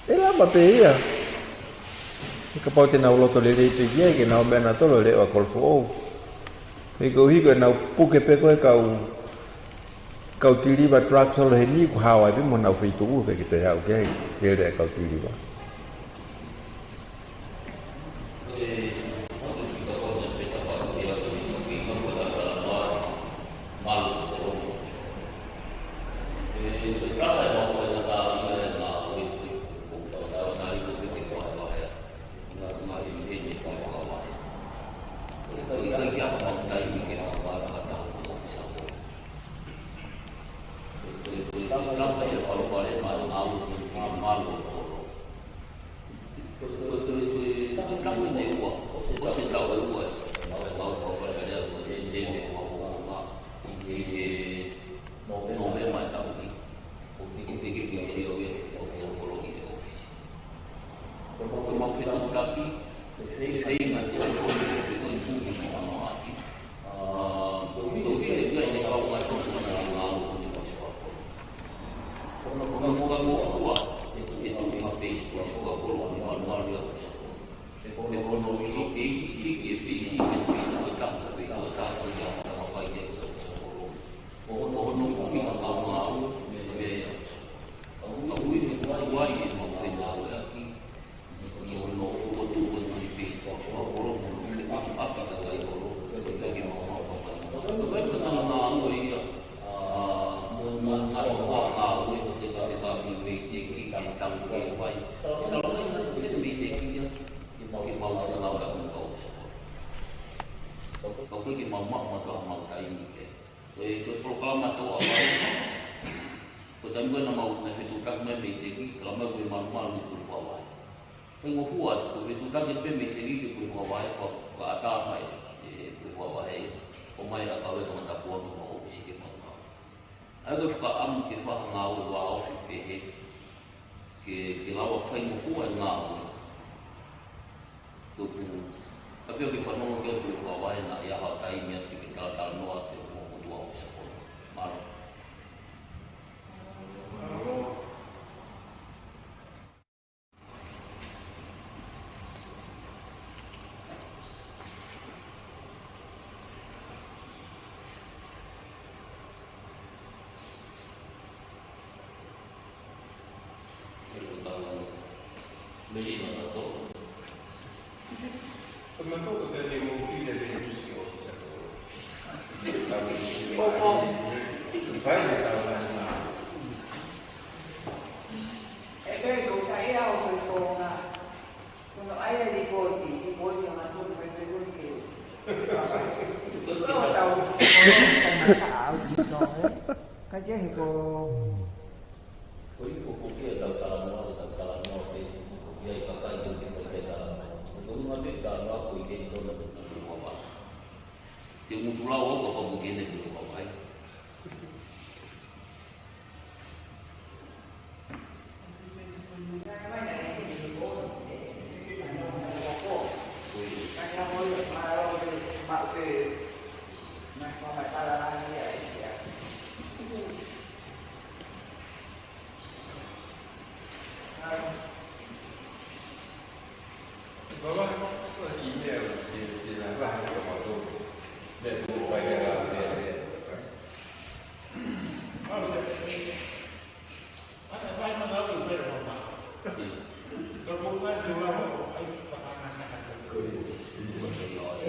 Ela bateria. Que pode ter na loto le de dia que na bena todo le a colfo. E que o higo na puke peko e kau tiriba truck solo he ni ku hawa bi mo na feito u que te ha o que ele kau tiriba.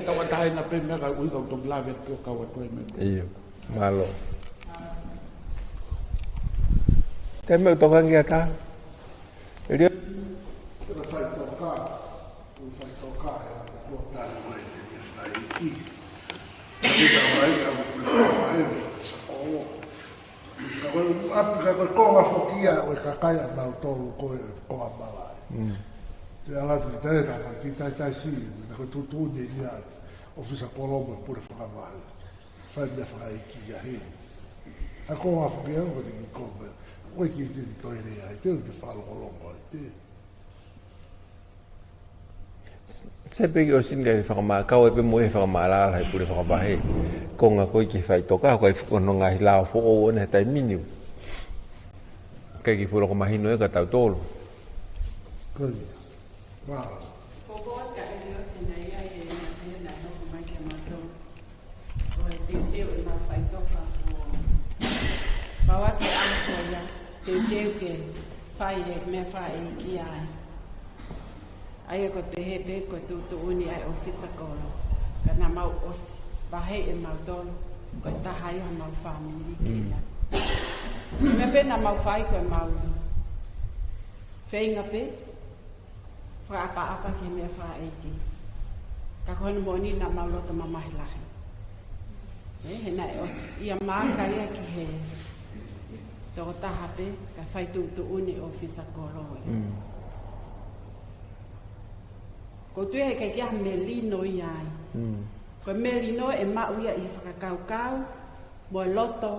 Kawan tayo na pin na ka uy kau tum lavet ko kawat ko men. Iya, malo. Teme toka ngia ta. Ele Kena whai toka, ya, ko tala mai te me whai ki. Kena mai ka mo mai sa o. Ka ko ap ka ko konga fokia o ka kai na tolu ko konga mala. Te ala tu te ta ki ta si, na ko tu de dia. Ofisa Colombo por whakawai. Whai mea whai ki a he. A konga fokia o te ki konga. Oi ki te toire ai, te ki whalo kolongo ai te. se pe o sin ga whakama kau e pe mo e whakama la hai pure whakawahe. Ko ngā koe ki whai toka, koe whukono ngā hi lao fo o ne tai miniu. Kai ki puro ko mahino e ka tau tolu. Kai. Wow. Bawa te ankoia, te teu ke whai e me whai ki ai. Ai e ko te hepe, ko tu uni ai ofisa kolo. Ka na mau osi, pahe e mau tolo, ko tahai o mau whamiri ki ia. Me pe na mau whai ko mau whainga pe, whaapa ki me whai ki. Ka kono moni na mau loto mamahi lahi. He na e osi, ia maaka ia ki he. Toko tahape, ka whai tu uni ofisa kolo. Ko tu e kai kia melino i ai. Ko melino e mau ia i whakakau, mo loto,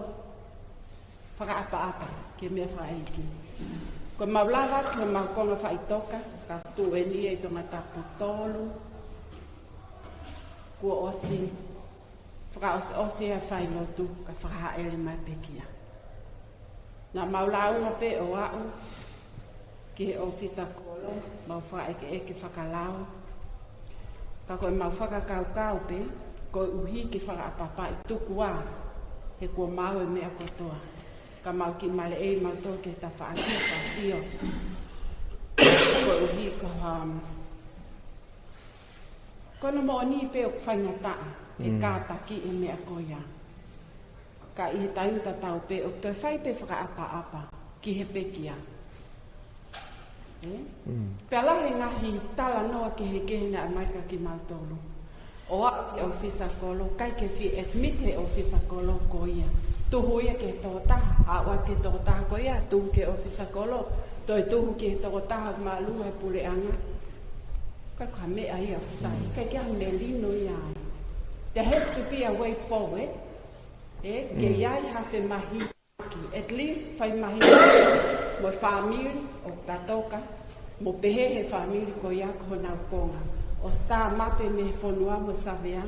whakaapa ke mea whaeiki. Ko maulava ko mau konga whaitoka, ka tu e ni e tonga tapu tolu, kua osi, whakaosi e whailotu, ka whakahaele mai pekia. Na maulaunga pe o au, ki he ofisa kolo, mau whaeke whakalau, ka koe mau whakakau pe, koe uhi ki whakaapapa i tuku a, he kua mau e mea kotoa. Ka mau ki male e mau tō ke ta whaakio whakio. Koe uhi ka kono mo ni pe o whaingataa, e kātaki e mea koia. Ka i he tainu ta tau pe, o toi whai pe whakaapa ki he pekia. Pea lahe ngahi tala noa ki he kehina a maika ki mautolu. O a ki ofisa kolo, kai ke fi admit he ofisa kolo ko ia. Tuhu ia ke tō taha, a ua ke tō taha ko ia, tuhu ke ofisa kolo, toi tuhu ke tō taha malu he pule anga. Kai kua mea ia whasai, kai kia me lino ia. There has to be a way forward. Ke iai hawhi mahi ki, at least whai mahi mo whamiri o tatoka, mo pehe he whamiri ko ia ko nau konga. O sta mape me whonua mo savea,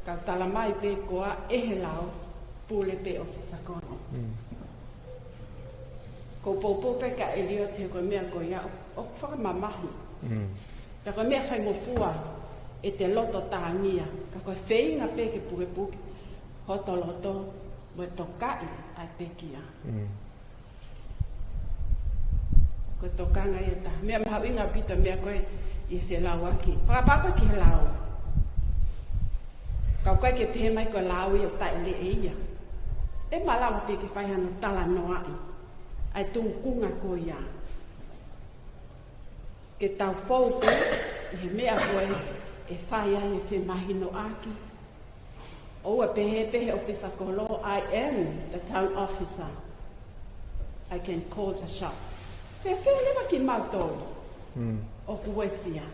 ka talamai pe koa ehe lao, pule pe ofisa kono. Ko popope ka elio te ko mea ko ia, o whakamamahi. Ka ko mea whai mo fua, e te loto tāngia, ka koe whainga pe ke puke, hoto loto, mo tokai ai pekia. Ko tokanga e ta. Mea mahau inga pita mea koe i whelau aki. Whakapapa ki he lau. Kau koe ke pehe mai ko lau i o tai le e ia. E malawa pe ki whaihano tala noai. Ai tūkunga ko ia. Ke tau fōku i he mea koe e whaia i whe mahino aki. O a pehe officer kolo, I am the town officer. I can call the shots. Whe lewa ki mautoro. O kuesia.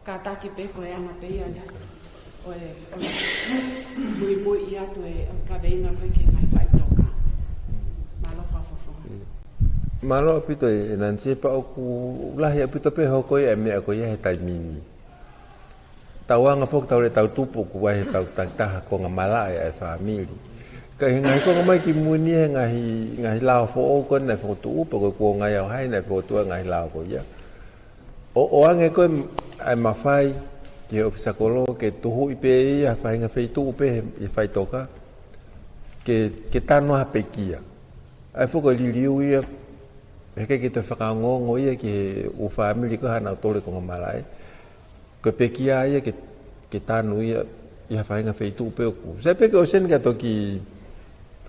Ka taki pe koe anga pe ia. O mui i atu e ka veinga koe ke mai whaitoka. Malo whawhawha. Malo apito e nansi pa o ku lahi apito pe ho koe e mea koe he taimini. Tauanga fok tau le tau tupu ku wahe tau taha ko ngā malai ai whamiri. Ka he ngahi ko ngamai ki muni he ngahi lao fo o kon nai whakotu upa koe kua ngai au hai nai whakotua ngahi lao ko ia. O ange koe ai mawhai ki he ofisa kolo ke tuhu i pe ia whahinga whaitu upe i whaitoka ke tanoa pe kia. Ai whako liriu ia heke ki te whakaongongo ia ki he u whamiri ko hana tole ko ngā malai. Ko pekia ia ke tanu ia whainga whaitu upe oku. Sai peke o sen ka toki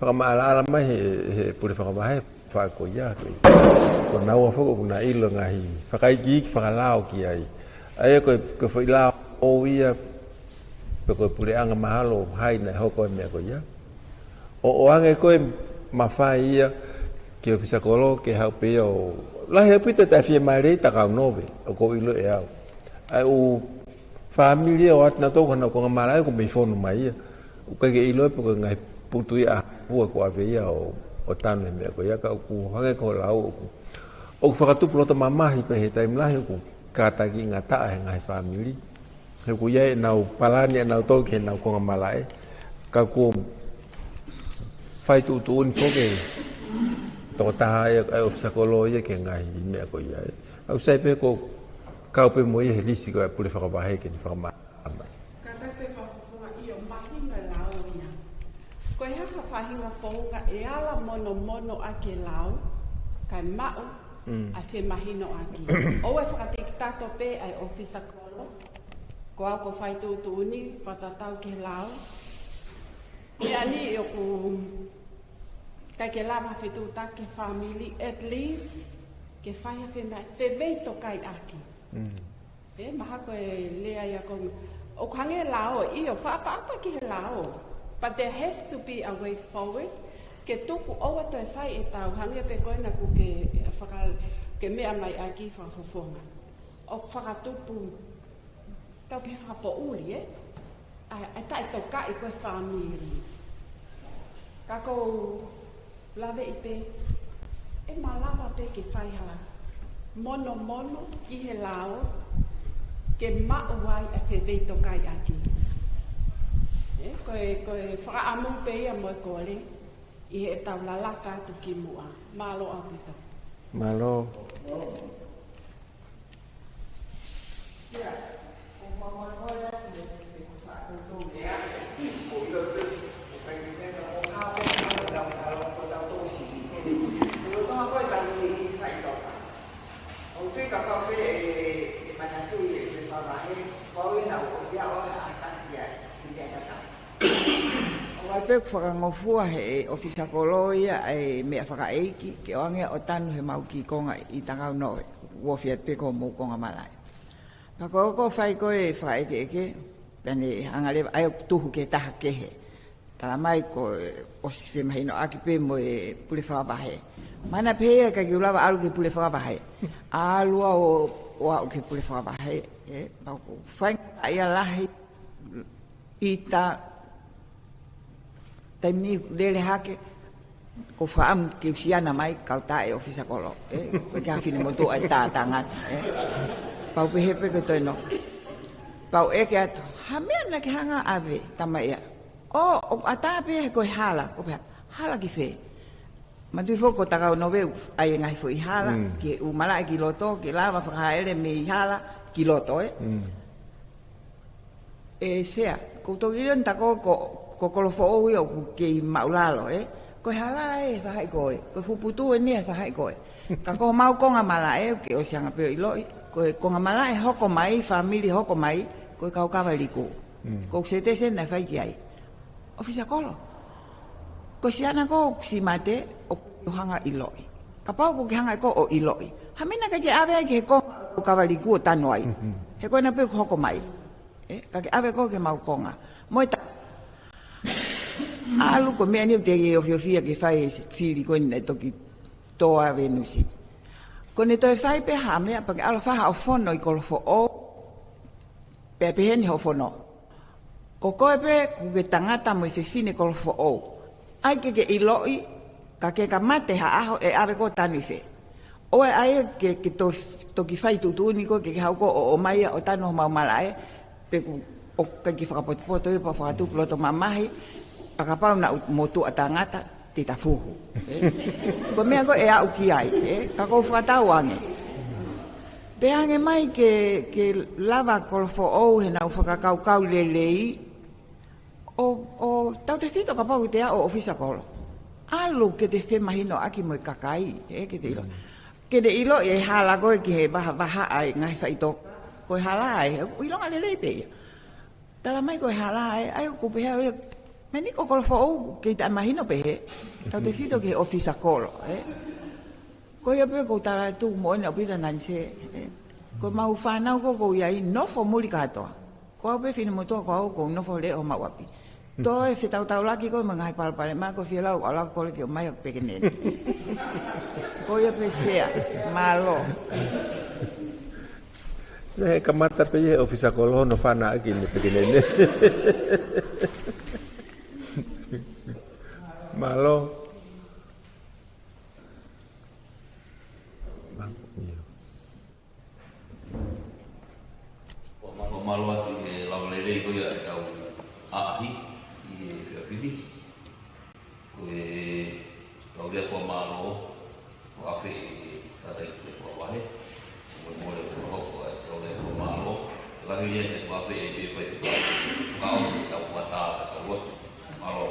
whakamaala mai he pure whakamahe whakoia ko naua whako kuna ilo ngahi whakaiki whakalao ki ai ai ko whailao o ia pe ko pure anga mahalo hai na hoko me ko ia o ange ko mawhai ia ke ofisa kolo ke haupe o la he pita ta fie mare ta ka nove o ko ilo e au ai o familia o atna to kana ko mara ko me fonu mai o ka ke ilo pe ko ngai putu ia o ko ave ia o tanu me ko ia ka ku hage ko lau o whakatu plota mamahi pe he time la ko kata ki ngata e ngai family he ku ia nau palani nau to ke nau ko malai ka ko fai tu un ko ke to ta ai o sakolo ia ke ngai me ko ia au sai pe ko ka pe mo ia lisi ko pule fa ba he ke fa ma ka ta pe fa fo i o mahi nga lao ia ko ia ka fa hinga fo nga e ala mono a ke lao kai mao a se mahino aki o e fa te tato pe ai office kolo ko a ko fai tu ni fa ta tau ke lao e ani o ku ke lava fetu ta ke family at least ke fai fe veito kai aki maha ko lea ia ko o kange lao I o fa pa ki lao but there has to be a way forward ke tuku o to fai e tau hange pe ko na ku ke fakal ke me mai aki fa fofonga o fa tupu ta pe fa po uli ai tai to kai ko family ka ko lave ipe e malava pe ke fai hala mono ki he lao ke mauai e feveito kai aki ko fra amu pe ia mo kole I he tau lalaka tu ki mua malo apito malo Pek whakangofua he ofisa koloia e mea whakaeiki ke oange o tanu he mau ki konga I tangau noe wofia peko mou konga malai. Pakoko whai koe whakaeke eke pene hangalewa ai tuhu ke taha kehe. Tala mai ko osi whemahino aki pe mo e pule whakapahe. Mana pehea ka ki ulawa alu ke pule whakapahe. Alua o au ke pule whakapahe. Pako whai ia lahi ita taimni lele hake ko faam ke usiana mai kau tae ofisa kolo ko ka fini moto ai ta tangan pau pehepe ko toino pau eke atu hamena ke hanga ave tamaya o atape ko hala ko hala ki fe matu foko takau nove ai ngai foi hala ke u mala ki loto ke lava fa ele me hala ki loto sea ko to giron tako ko kolofo o yo ke maulalo ko hala fa hai ko fuputu ni fa hai ko ka ko mau ko ngamala ke o sianga pe iloi ko ngamala hoko mai family hoko mai ko ka ka valiko ko sete sen na fai ai ofisa kolo ko siana ko si mate o hanga iloi ka pau ko hanga ko o iloi hamina ka ke ave ke ko ka valiko tanoi he ko na pe hoko mai ka ke ave ko ke mau konga moi alu ko mea ni te o fiofia ke fai fili ko ni toki toa venusi ko ne toi fai pe ha mea pa ke ala fa o fono I kolofo o pe pe ni ho fono ko ko pe ku ke tangata mo se fine kolofo o ai ke iloi ka ke ka mate ha aho e ave ko tanu fe o ai ke to ki fai tu ni ko ke ha ko o mai o tanu ma malae pe ku o ka ki fa poto pa fa tu ploto mamahi pakapau na motu atangata tita fuhu ko mea ko e au ki ai ka ko fata wange beange mai ke lava kolfo o he na ufaka kau lelei o tau te fito ka pau te o ofisa kolo alu ke te fe mahino aki mo kakai ke te ilo ke de ilo e hala ko ke he baha ai ngai faito ko hala ai ilo ngale lei pe tala mai ko hala ai ko pe Meni ko kolo fo ke ta mahino pe he. Tau te fito ke office kolo, Ko ia pe ko tala tu mo na pita nanse. Ko mau whanau ko iai no fo muri katoa. Ko pe fini mo to ko no fo le o mawapi. To e fitau tau laki ko mangai pal ma ko fia lau ala ko le ke mai pe ke nene. Ko ia pe sea malo. Ne kamata pe ye ofisa kolo no fana aki ni pe ke nene. Malo. Malo ati e lau lere ko ia tau ahi i e whiawhiri. Ko e lau lea kua malo ko awhi tata i te kua wahe. Ko e mōre kua hoko e lau lea kua malo. Lahi ia te kua awhi e te whai te kua kaos i tau kua tā ka kua malo.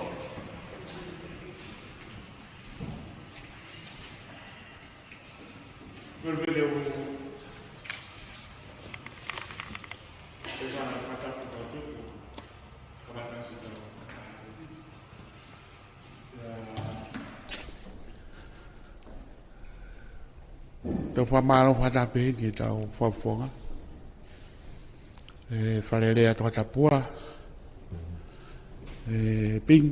Tau whamalo whatape ki tau whawhonga. Wharerea toa tapua. Ping.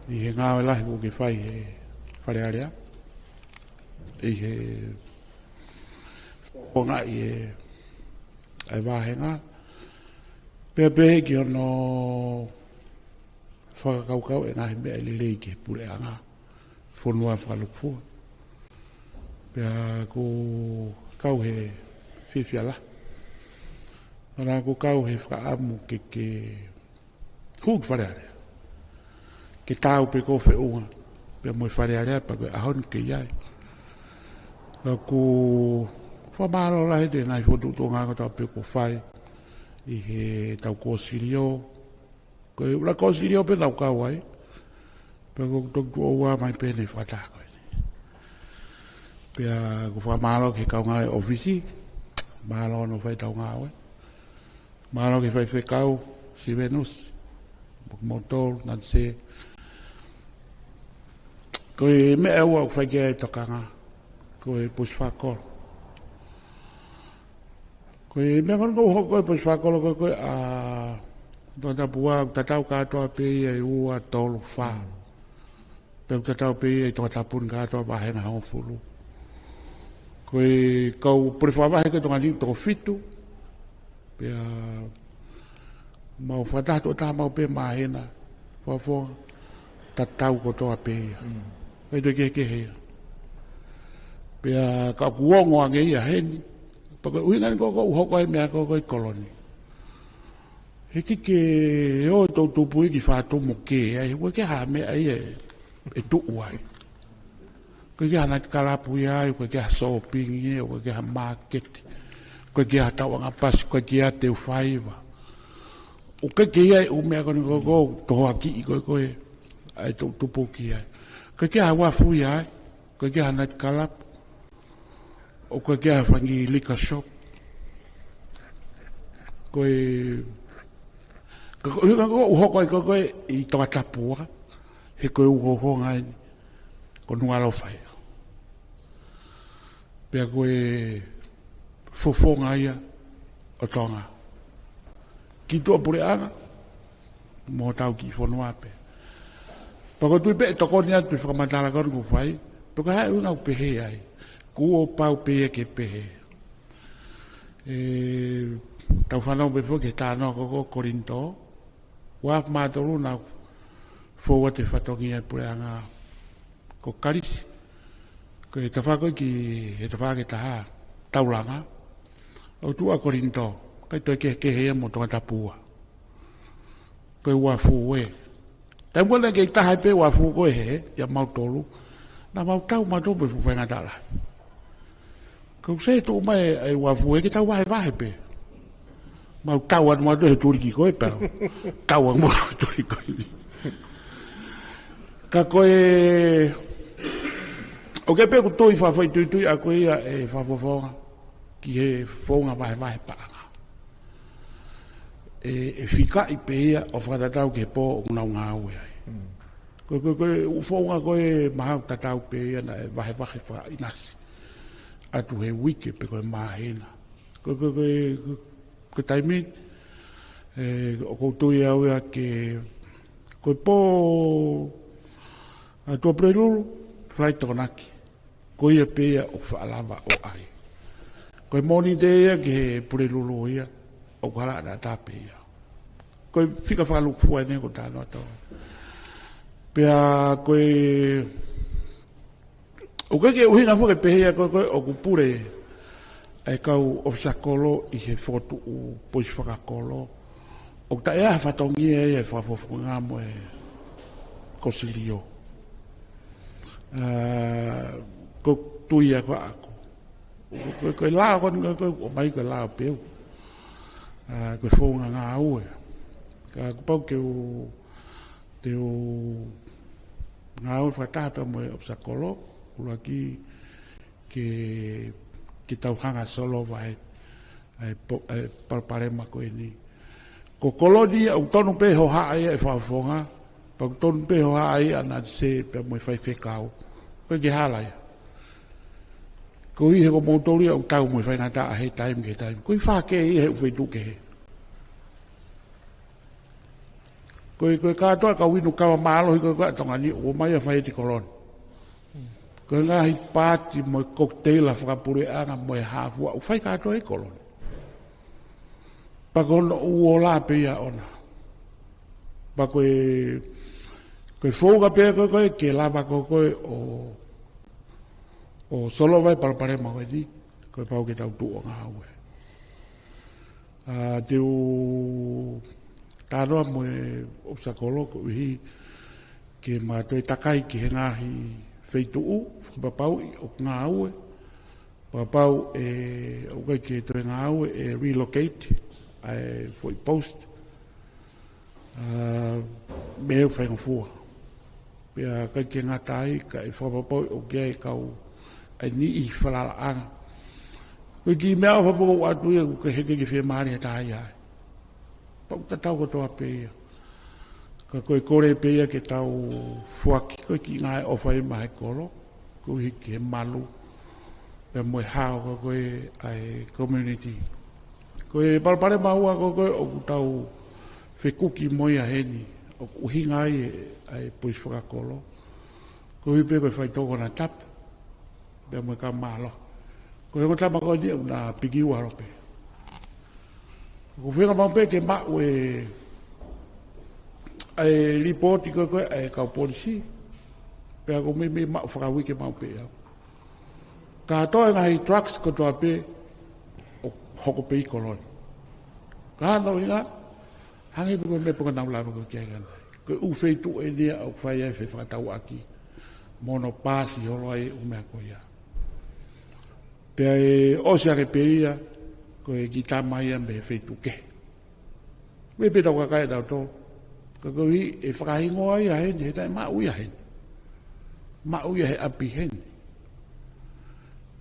I he ngāwe lahi ko ki whai he wharearea. I he whonga i he ai wāhenga. Pea pehe ki ono whakakaukau e ngahi mea li lei ki pule anga. Whonua whakalukfua. Pea ko kau he whiwhiala. Mana ko kau he whaamu ke hūk wharearea. Ke tāu pe ko whiunga. Pea moi wharearea pa koe ahon ke iai. Ka ko whamaro lahi te ngai whotutonga ko tau pe ko whai. I he tau kōsirio. Koe ura kōsirio pe tau kau ai. Pea ko toktu oua mai pene whatako. Pea ko whamalo ke kau ngai ofisi. Malo no whai tau ngāwe. Malo ke whai whekau. Si Venus. Motor, nanse. Koe mea ua whai kia e tokanga. Koe pushwhakoro. Koe mea kono kou hoko e pushwhakoro koe a... Tōna pua tatau katoa pei e ua tolu wha. Pea tatau pei e tōna tapun katoa wahenga hao furu. Koe kau puriwhawahe koe tonga liu toko fitu. Pea mau whatato tā mau pe mahena. Whawhonga. Tatau ko toa pea. Koe to ke hea. Pea ka kuongo ange ia heni. Paka uingani ko hoko e mea ko koloni. He ke he o tau tupu i ki whātomo ke. He ua ke haa mea e tuu ai. Koe ke hana kalapu ia, koe ke ha shopping ia, koe ke ha market, koe ke ha tawanga pas, koe ke ha teu whaiva. O koe ke ia e umea koni koko, toho aki i koe ai tau tupu ki ai. Koe ke ha wafu ia, koe ke ha night kalapu, o koe ke ha whangi liquor shop. Koe uhoko i koe i toa tapua, he koe uhoho ngai, ko nualo whai. Pea koe fofonga ia o tonga. Ki tua pure anga, mo tau ki whanua pe. Pako tui pe toko ni atu whakamatala konu ku whai, pako hai unga u pehe ai, ku o pau pehe ke pehe. Tau whanau pe fo ke tānoa koko Korinto, waf mātoru na fōua te whatongi ai pure anga ko karisi. Ko e tawhako ki he tawhake taha taulanga. O tua Korinto, kai toi ke hea mo tonga tapua. Ko e wafu e. Tai mwana ke taha pe wafu ko e he, ya mautolu. Na mautau matope fuwhenga tala. Ko se tu mai e wafu e ke tau wahe wahe pe. Mautau anu atu he turiki koe pe. Tau anu turiki koe. Ka koe... O ke pe kutoi whawhai tuitui a koe ia e whawhawhonga ki he whonga wahe wahe paanga. e fika i pea o whakatau ke po o ngau ngau e ai. Koe ufonga koe mahau tatau pea na e wahe wha inasi. Atu he wike pe koe mahena. Koe taimin, o koutui au ea ke koe po atua prelulu, whai tokonaki. Koe ia pea o whaalava o ai. Koe moni te ea ke prelulu ia, o kara na tape ia. Koe whika whakalukfua e neko tāno ato. Pea koe... O koe ke uhinga fuke pehea koe o kupure e kau o sakolo i he fotu u pois whakakolo. O ta ea whatongi e whafofunga mo e kosirio. Ko tui a koe ako. Koe lao kon koe o mai koe lao peu. Koe whaunga ngā ue. Ka kupau ke o te o ngā ue whatata mo e o sakolo. Ula ki tau hanga solo vai palparema koe ni. Ko koloni au tonu pe ho hae e whaafonga, pa tonu pe ho hae ana se pe mo whai whekau. Koe ki halai. Ko i he ko motori au tau mo whai ngata a he taim ke taim. Ko i whake i he uwhi duke he. Koe katoa ka winu kawa malo hi koe tonga ni o mai a whai ti koloni. Ko ngahi pāti mo e cocktail a whakapure anga mo e hāfua, u whai katoa e koloni. Pa kono uo la pia ona. Pa koe fouga pia koe ke lava koe o solo vai palparema koe ni, koe pau ke tau tuo ngā ue. Te u tānoa mo e opsakolo ko uhi ke mātoi takai ki he ngahi feitu u, whakapapau i o ngā ue. Papau e o kai ke toi ngā ue e relocate, e foi post. Meo whainga fua. Pea kai ke ngā tai, ka e whakapapau o kia e kau e ni i whalala anga. Koe ki mea whapako atu ia ku ke heke ki whea maari a tahi ai. Pau ta tau katoa pēia. Ka koe kore pēia ke tau fuaki, koe ki ngai ofa e mahe kolo, koe hiki he malu, pe moe hao ka koe ai community. Koe palpare maua koe o ku tau whekuki moe a heni, o ku hinga ai pois whakakolo. Koe hipe koe whai toko na tap, pe moe ka malo. Koe ko tama koe ni una piki ua rope. Ko whenga mampe ke mau ai ripoti koe ai kau polisi. Pea ko me mau whakawike mau pe au. Ka toa ngahi trucks ko toa pe o hoko pe i koloni. Ka hana inga, hangi pe koe me puka nau lama koe kia gana. Koe uwhei tu e nia au whai ai whai whakatau aki. Mono pāsi holo ai umea koe ia. Pea e osiake pe ia, koe ki tamai me whei tu ke. Me pe tau kakai tau tō. Ka koe e whakahingo ai a heni, he tai mau ia heni. Mau ia he api heni.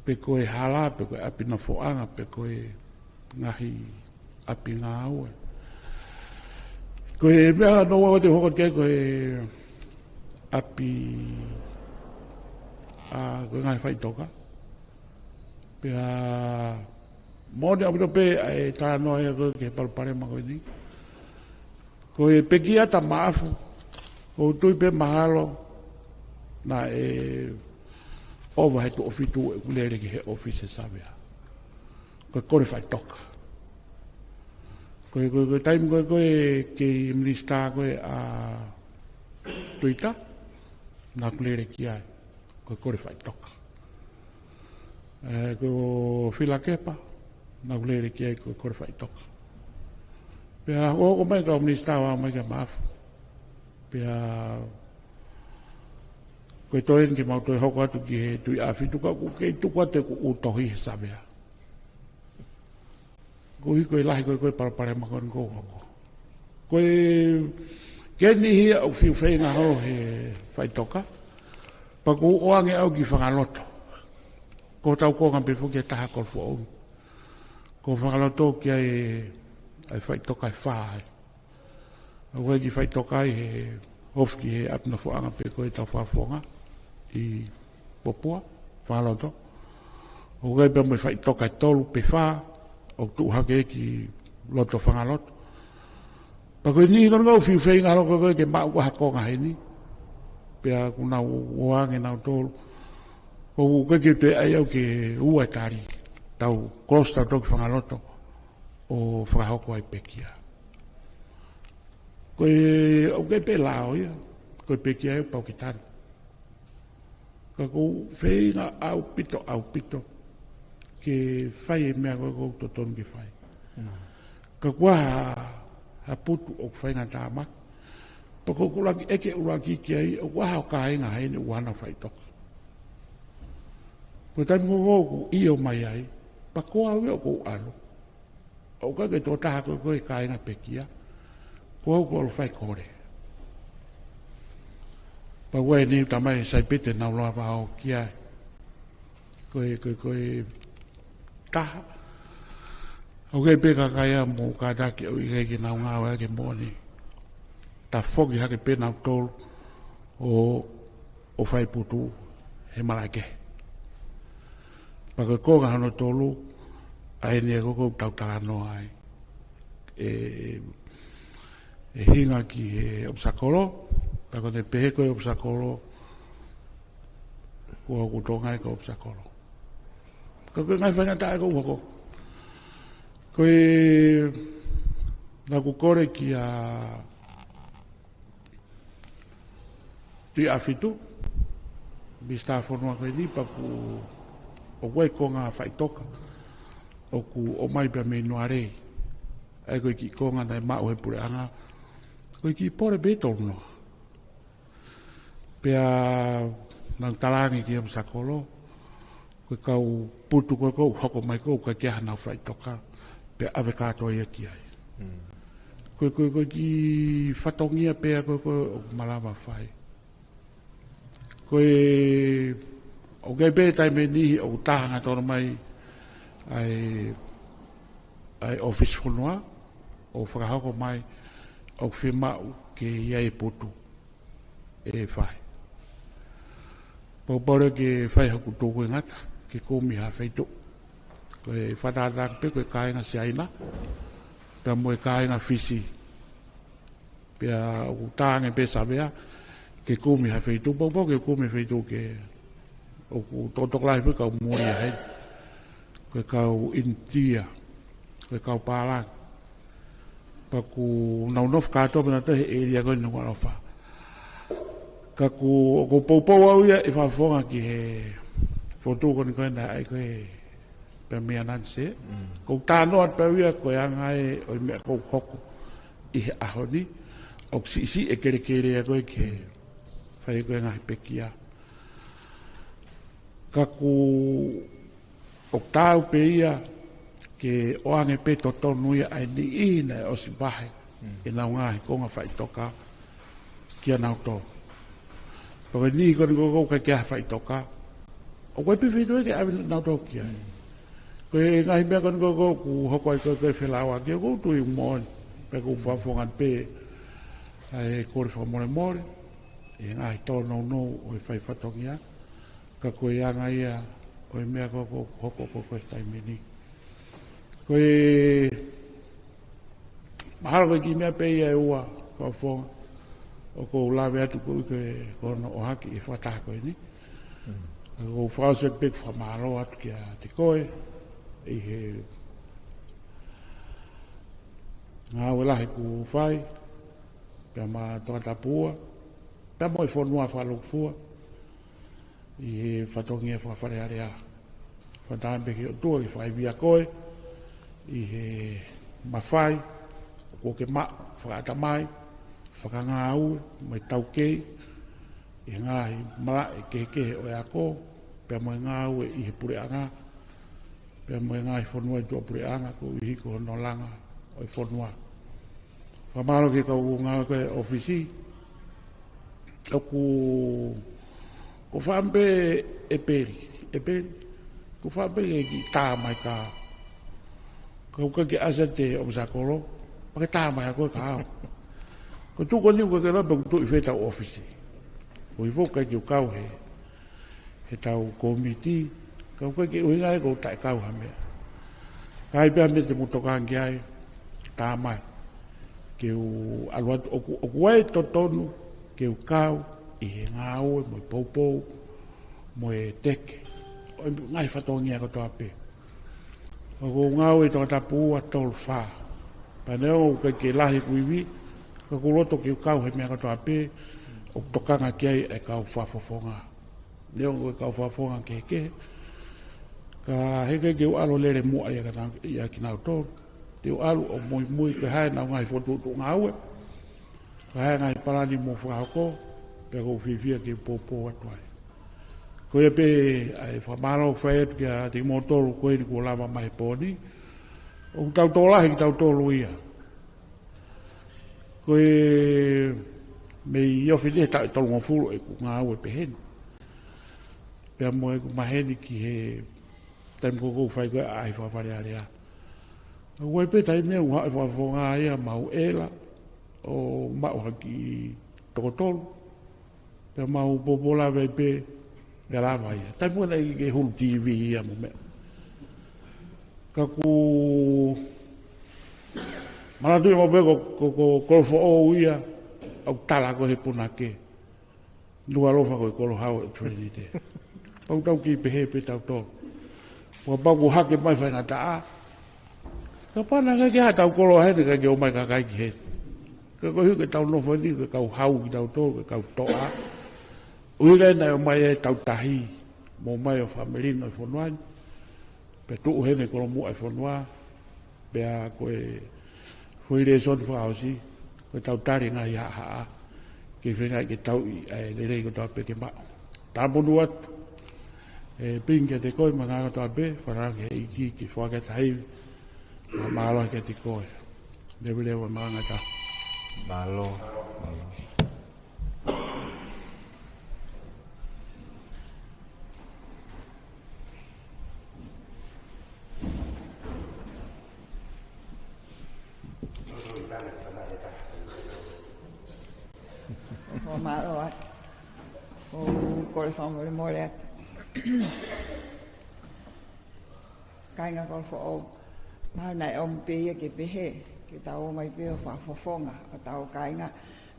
Pe koe hala, pe koe api na foanga, pe koe ngahi api ngā ue. Koe mea noa o te hokot kia koe api koe ngahi whaitoka. Pea mōne apito pe e tā noa ia koe ke palpare ma koe ni. Koe peki ata maafu, koe tui pe mahalo, na ova he tu ofitu e kulere ki he office savea. Koe kore whai toka. Koe taim koe ke minista koe a tuita, na kulere ki ai. Koe kore whai toka. Koe whila kepa, na kulere ki ai koe kore whai toka. Pea o mai ka minista wa mai ka maafu. Pea koe toen ki mau toi hoko atu ki he tui awhituka ku kei tukua te ku utohi he savea. Koe koe lahi koe palpare makon kou hoko. Koe keni hia au whiu whenga holo he whaitoka. Pa ku oange au ki whangaloto. Ko tau konga pe fuki e taha kol fuau. Ko whangaloto ki ai ai fai toka e whae. Au ki fai toka he hofki he apna fuanga pe koe tau whafonga i popua, whaloto. Au pe mo fai toka e tolu pe wha, o tu hake ki loto whangaloto. Pa koe ni kono ngau fiu whai ngaro koe ke mau hakonga he ni. Pea kuna uange nau tolu. Ko koe ke te ai au ke ua tari. Tau kosta toki whangaloto o whakahoko ai pekia. Koe au ke pe lao ia. Koe pekia e pau ki tani. Ka kou whainga au pito. Ke whai e mea koe kou to tonu ke whai. Ka kua ha putu o whainga tā mak. Pa kou kulaki eke uraki ki ai o kua hao kāinga haine uana whai toka. Koe tani kou i o mai ai. Pa koa au o kou alo. O ka ke tō taha koe kāinga pekia. Koa au kou whai kore. Pa koe ni tamai sai pete nau loa wao ki ai. Koe taha. O kei peka kaya mo kadaki o i ki nau ngāwa ke mōni. Ta whoki hake pena au tolu o whai putu he malake. Paka konga hano tolu ai ni e koko tau tarano ai. E hinga ki he obsakolo. Paka ne peheko e obsakolo. Kua kutonga e ka obsakolo. Kako ngai whainga tae ko wako. Koe na kukore ki a ti a fitu bista fonua koe ni paku o koe konga whaitoka o ku o mai pia me noarei ai koe ki konga nai mau he pure anga koe ki pore beto no pia nang talangi ki am sakolo koe kau putu koe kou hoko mai kou koe kia hanau whaitoka pe ave kato ia ki ai. Koe ki whatongia pea koe o malawa whai. Koe o kei pē tai me nihi o tahanga tōna mai ai office whanua o whakahoko mai o whimau ke iai putu e whai. Paupare ke whai haku tōku ngata ke komi ha whaitu. Koe whatatak pe koe kāinga si aina. Pea moe kāinga whisi. Pea o tānge pe savea. Ke kumi ha whaitu. Pau ke kumi whaitu ke o tōtoklai pe kau mori a hei. Koe kau intia. Koe kau pālang. Paku naunof kātoa pina te he eria koe nunga rofa. Kaku o ko poupou au ia e whawhonga ki he whotu koni koe na ai koe pe mea nanse. Kou tānoa pēwia koe angai o mea kou hoko i he ahoni. O si e kere a koe ke whai koe ngai pekia. Kaku o tāu pe ia ke oange pe totonu ia ai ni ina o si bahe. E nau ngai konga whai toka kia nau tō. Koe ni koni kou kai kia whai toka. O koe pe whetue ke awe nau tō kia. Koe ngahi mea koni kou ku hoko ai koe whelawa kia kou tui umoni. Pe kou whawhongan pe ai kore whamore. E ngahi tō nou o e whai whatongia. Ka koe anga ia o e mea kou hoko koe taimeni. Koe mahara koe ki mea pe ia e ua whawhonga. O kou lawe atu koe kono o haki e whataha koe ni. Kou whaosek pek whamaro atu kia te koe. I he ngā welahi ku whai. Pea ma toa tapua. Pea mo i whanua whalokfua. I he whatongia whawharearea. Whantahampe ki o tua ki whai via koe. I he mawhai. O ke ma whakatamai. Whakanga au. Mai tau kei. I ngāhi mara e kehe o e ako. Pea mo i ngā au e i he pureanga. Pea mo i ngāhi whanua i tua pureanga. Ko i hiko no langa o i whanua. Whamaro ke kau ngā koe ofisi. O ko whampe e peri. Ko whampe e ki tā mai kā. Kau ka ke asa te o sakoro. Pakai tama ya koe kau. Ko tu ko ni ko ke rabe tu i feta office. Ko i foka ki kau he tau komiti kau ko ke uinga ko tai kau ha me. Kai pe me te mutoka ngi ai tama. Ke o alwa o wai to tonu ke o kau i he ngau mo popo mo e teke. O ngai fatongia ko to ape. O ngau e to tapu a tol fa. Paneo ke lahi kuiwi ka kuloto ki kau he mea katoa pe o tokanga ki ai e kau whafofonga leo ko kau whafofonga ke ka heke ke o alo lere mua ia ki nau tō te o alo o mui ka hae nau ngai fotu ngā ue ka hae ngai parani mo whahoko pe ko whiwhia ki popo atuai ko e pe ai whamaro whaetu ki a te motoru koe ni ko lava mai pōni o tau tōlahi ki tau tōlu ia koe me iowhine e tau tolonga fulu e ku ngā ue peheni. Pea mo e ku maheni ki he taim koko whai koe ai whawhare area. Koe pe tai mea uha e whawhonga ia mau ela o mau haki tokotolu. Pea mau popola vei pe e lava ia. Tai mo e ke hulu TV ia mo mea. Ka ku mana tu mo bego ko fo o ia au tala ko he puna ke lua lofa ko ko hau trinity pau tau ki pe tau to wa ba ku hake mai fa ngata a ka pana ka ke tau ko lo he ka ke o mai ka kai ki he ka ko hu ke tau no fo ni ka hau ki tau to ka to a u ga na mai e tau tahi mo mai o family no fo no pe tu he ne ko mo e fo no pe a ko foi le son fa aussi ko tau tari nga ya ha ke venga ke tau le le ko tau pe ke ma ta bonuat e pinga de ko ma nga tau be fara ke iki ki fo ke tai ma lo ke ti ko le le wa ma nga ta malo o malo at o kore whamore more at kainga kore fo o maha nai o mpea ke pehe ke tau mai pe o whafofonga o tau kainga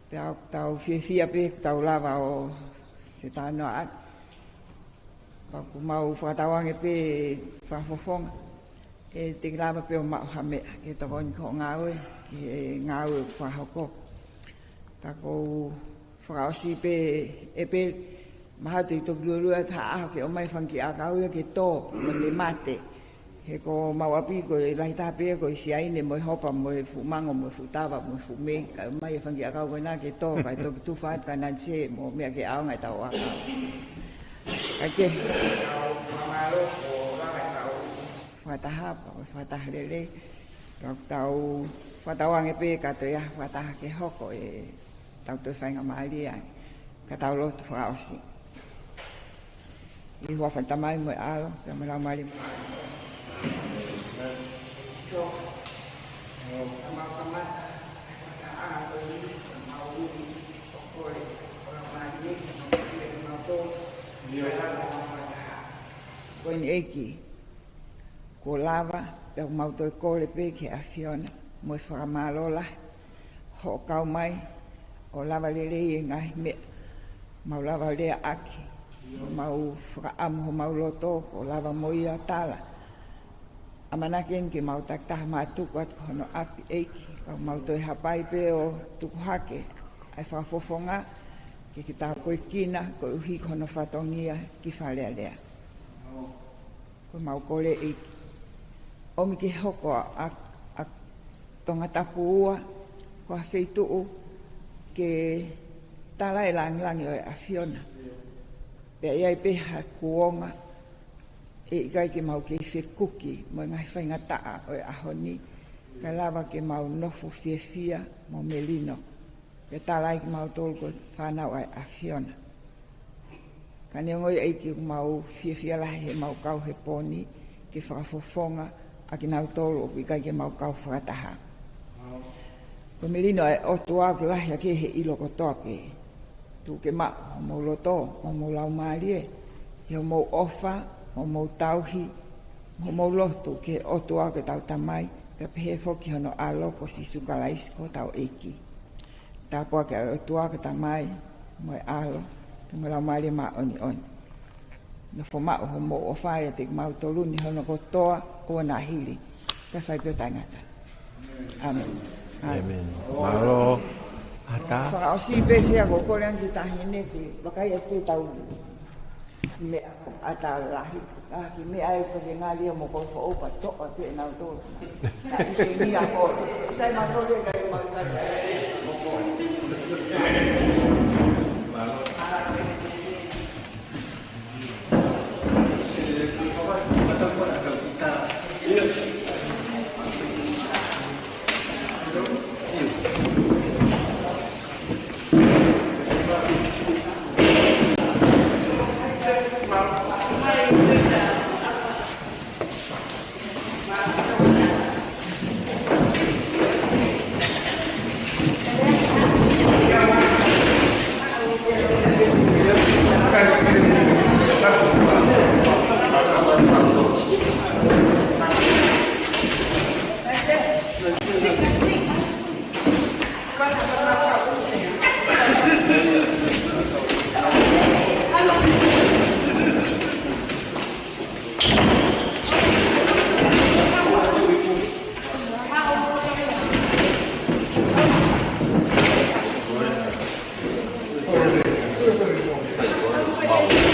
pe au tau fia pe tau lava o se tano at pa ku mau whatawange pe whafofonga e te lava pe o mau hame ke tokon ko ngawe ke ngawe whahoko tako whakaosi pe e pe maha te tokulurua ta ke o mai whanki a kauia ke tō mo le mate he ko mauapi ko e lahi tāpea ko i siaine mo i hopa mo i fumango mo i futawa mo i fume ka mai e whanki a kau koe nā ke tō kai toki tuwhaat ka nanse mo mea ke ao ngai tau aka ka ke mamaro o rakai tau whatahapa o whatahrele tau whatawange pe ka to ia whataha ke hoko e tau toi whainga maari ai, ka tau lotu whaosi. I hua whantamai mo e alo, pia me lau maari mo. Sio, ka mau kamata, ka anga to i, ka mau ui, o kore, o la maari e, ka mau tō, ka lata ka whataha. Koe ni eki, ko lava, pia mau toi kore pe ke a Fiona, mo e whakamalola, ho kau mai, o lava lele i ngai me mau lava lea aki o mau whakaamu ho mau loto o lava moia tala a manaken ke mau taktaha mātuku at kono api eiki ka mau toi hapai pe o tuku hake ai whafofonga ke ki tā koe kina ko uhi kono whatongia ki whalea lea ko mau kore eiki omi ke hoko a tonga tapu ua ko a wheituu ke talai langi o a Fiona. Pea iai peha kuonga e ikai ke mau ke whekuki mo ngai whainga taa o a honi ka lava ke mau nofo fia mo melino. Pea talai ke mau tolko whanau a Fiona. Ka neongoi eiki mau fia lahi he mau kau he poni ke whakafofonga a ki nau tolo o ikai ke mau kau whakataha. Ko melino e o tua lahi ke he ilo ko toke. Tu ke ma mo loto, mo lau malie, e mo ofa, mo tauhi, mo loto ke o tua ke tau tamai, pe he foki hono alo ko si sukalais ko tau eki. Ta po ke o tua ke tamai, mo alo, mo lau malie ma oni oni. No fo ma o mo ofa e te mau toluni hono ko toa o na hili. Pe fai pe tangata. Amen. Amen. Malo ata. Fa o si be se ko ko len ki tahine ki bakai e pe tau me ata lahi. Ah ki me ai ko ngali mo ko fo pa to o te na to. Ki ni a ko. Sai ma to le ga ma ka. Malo. Mau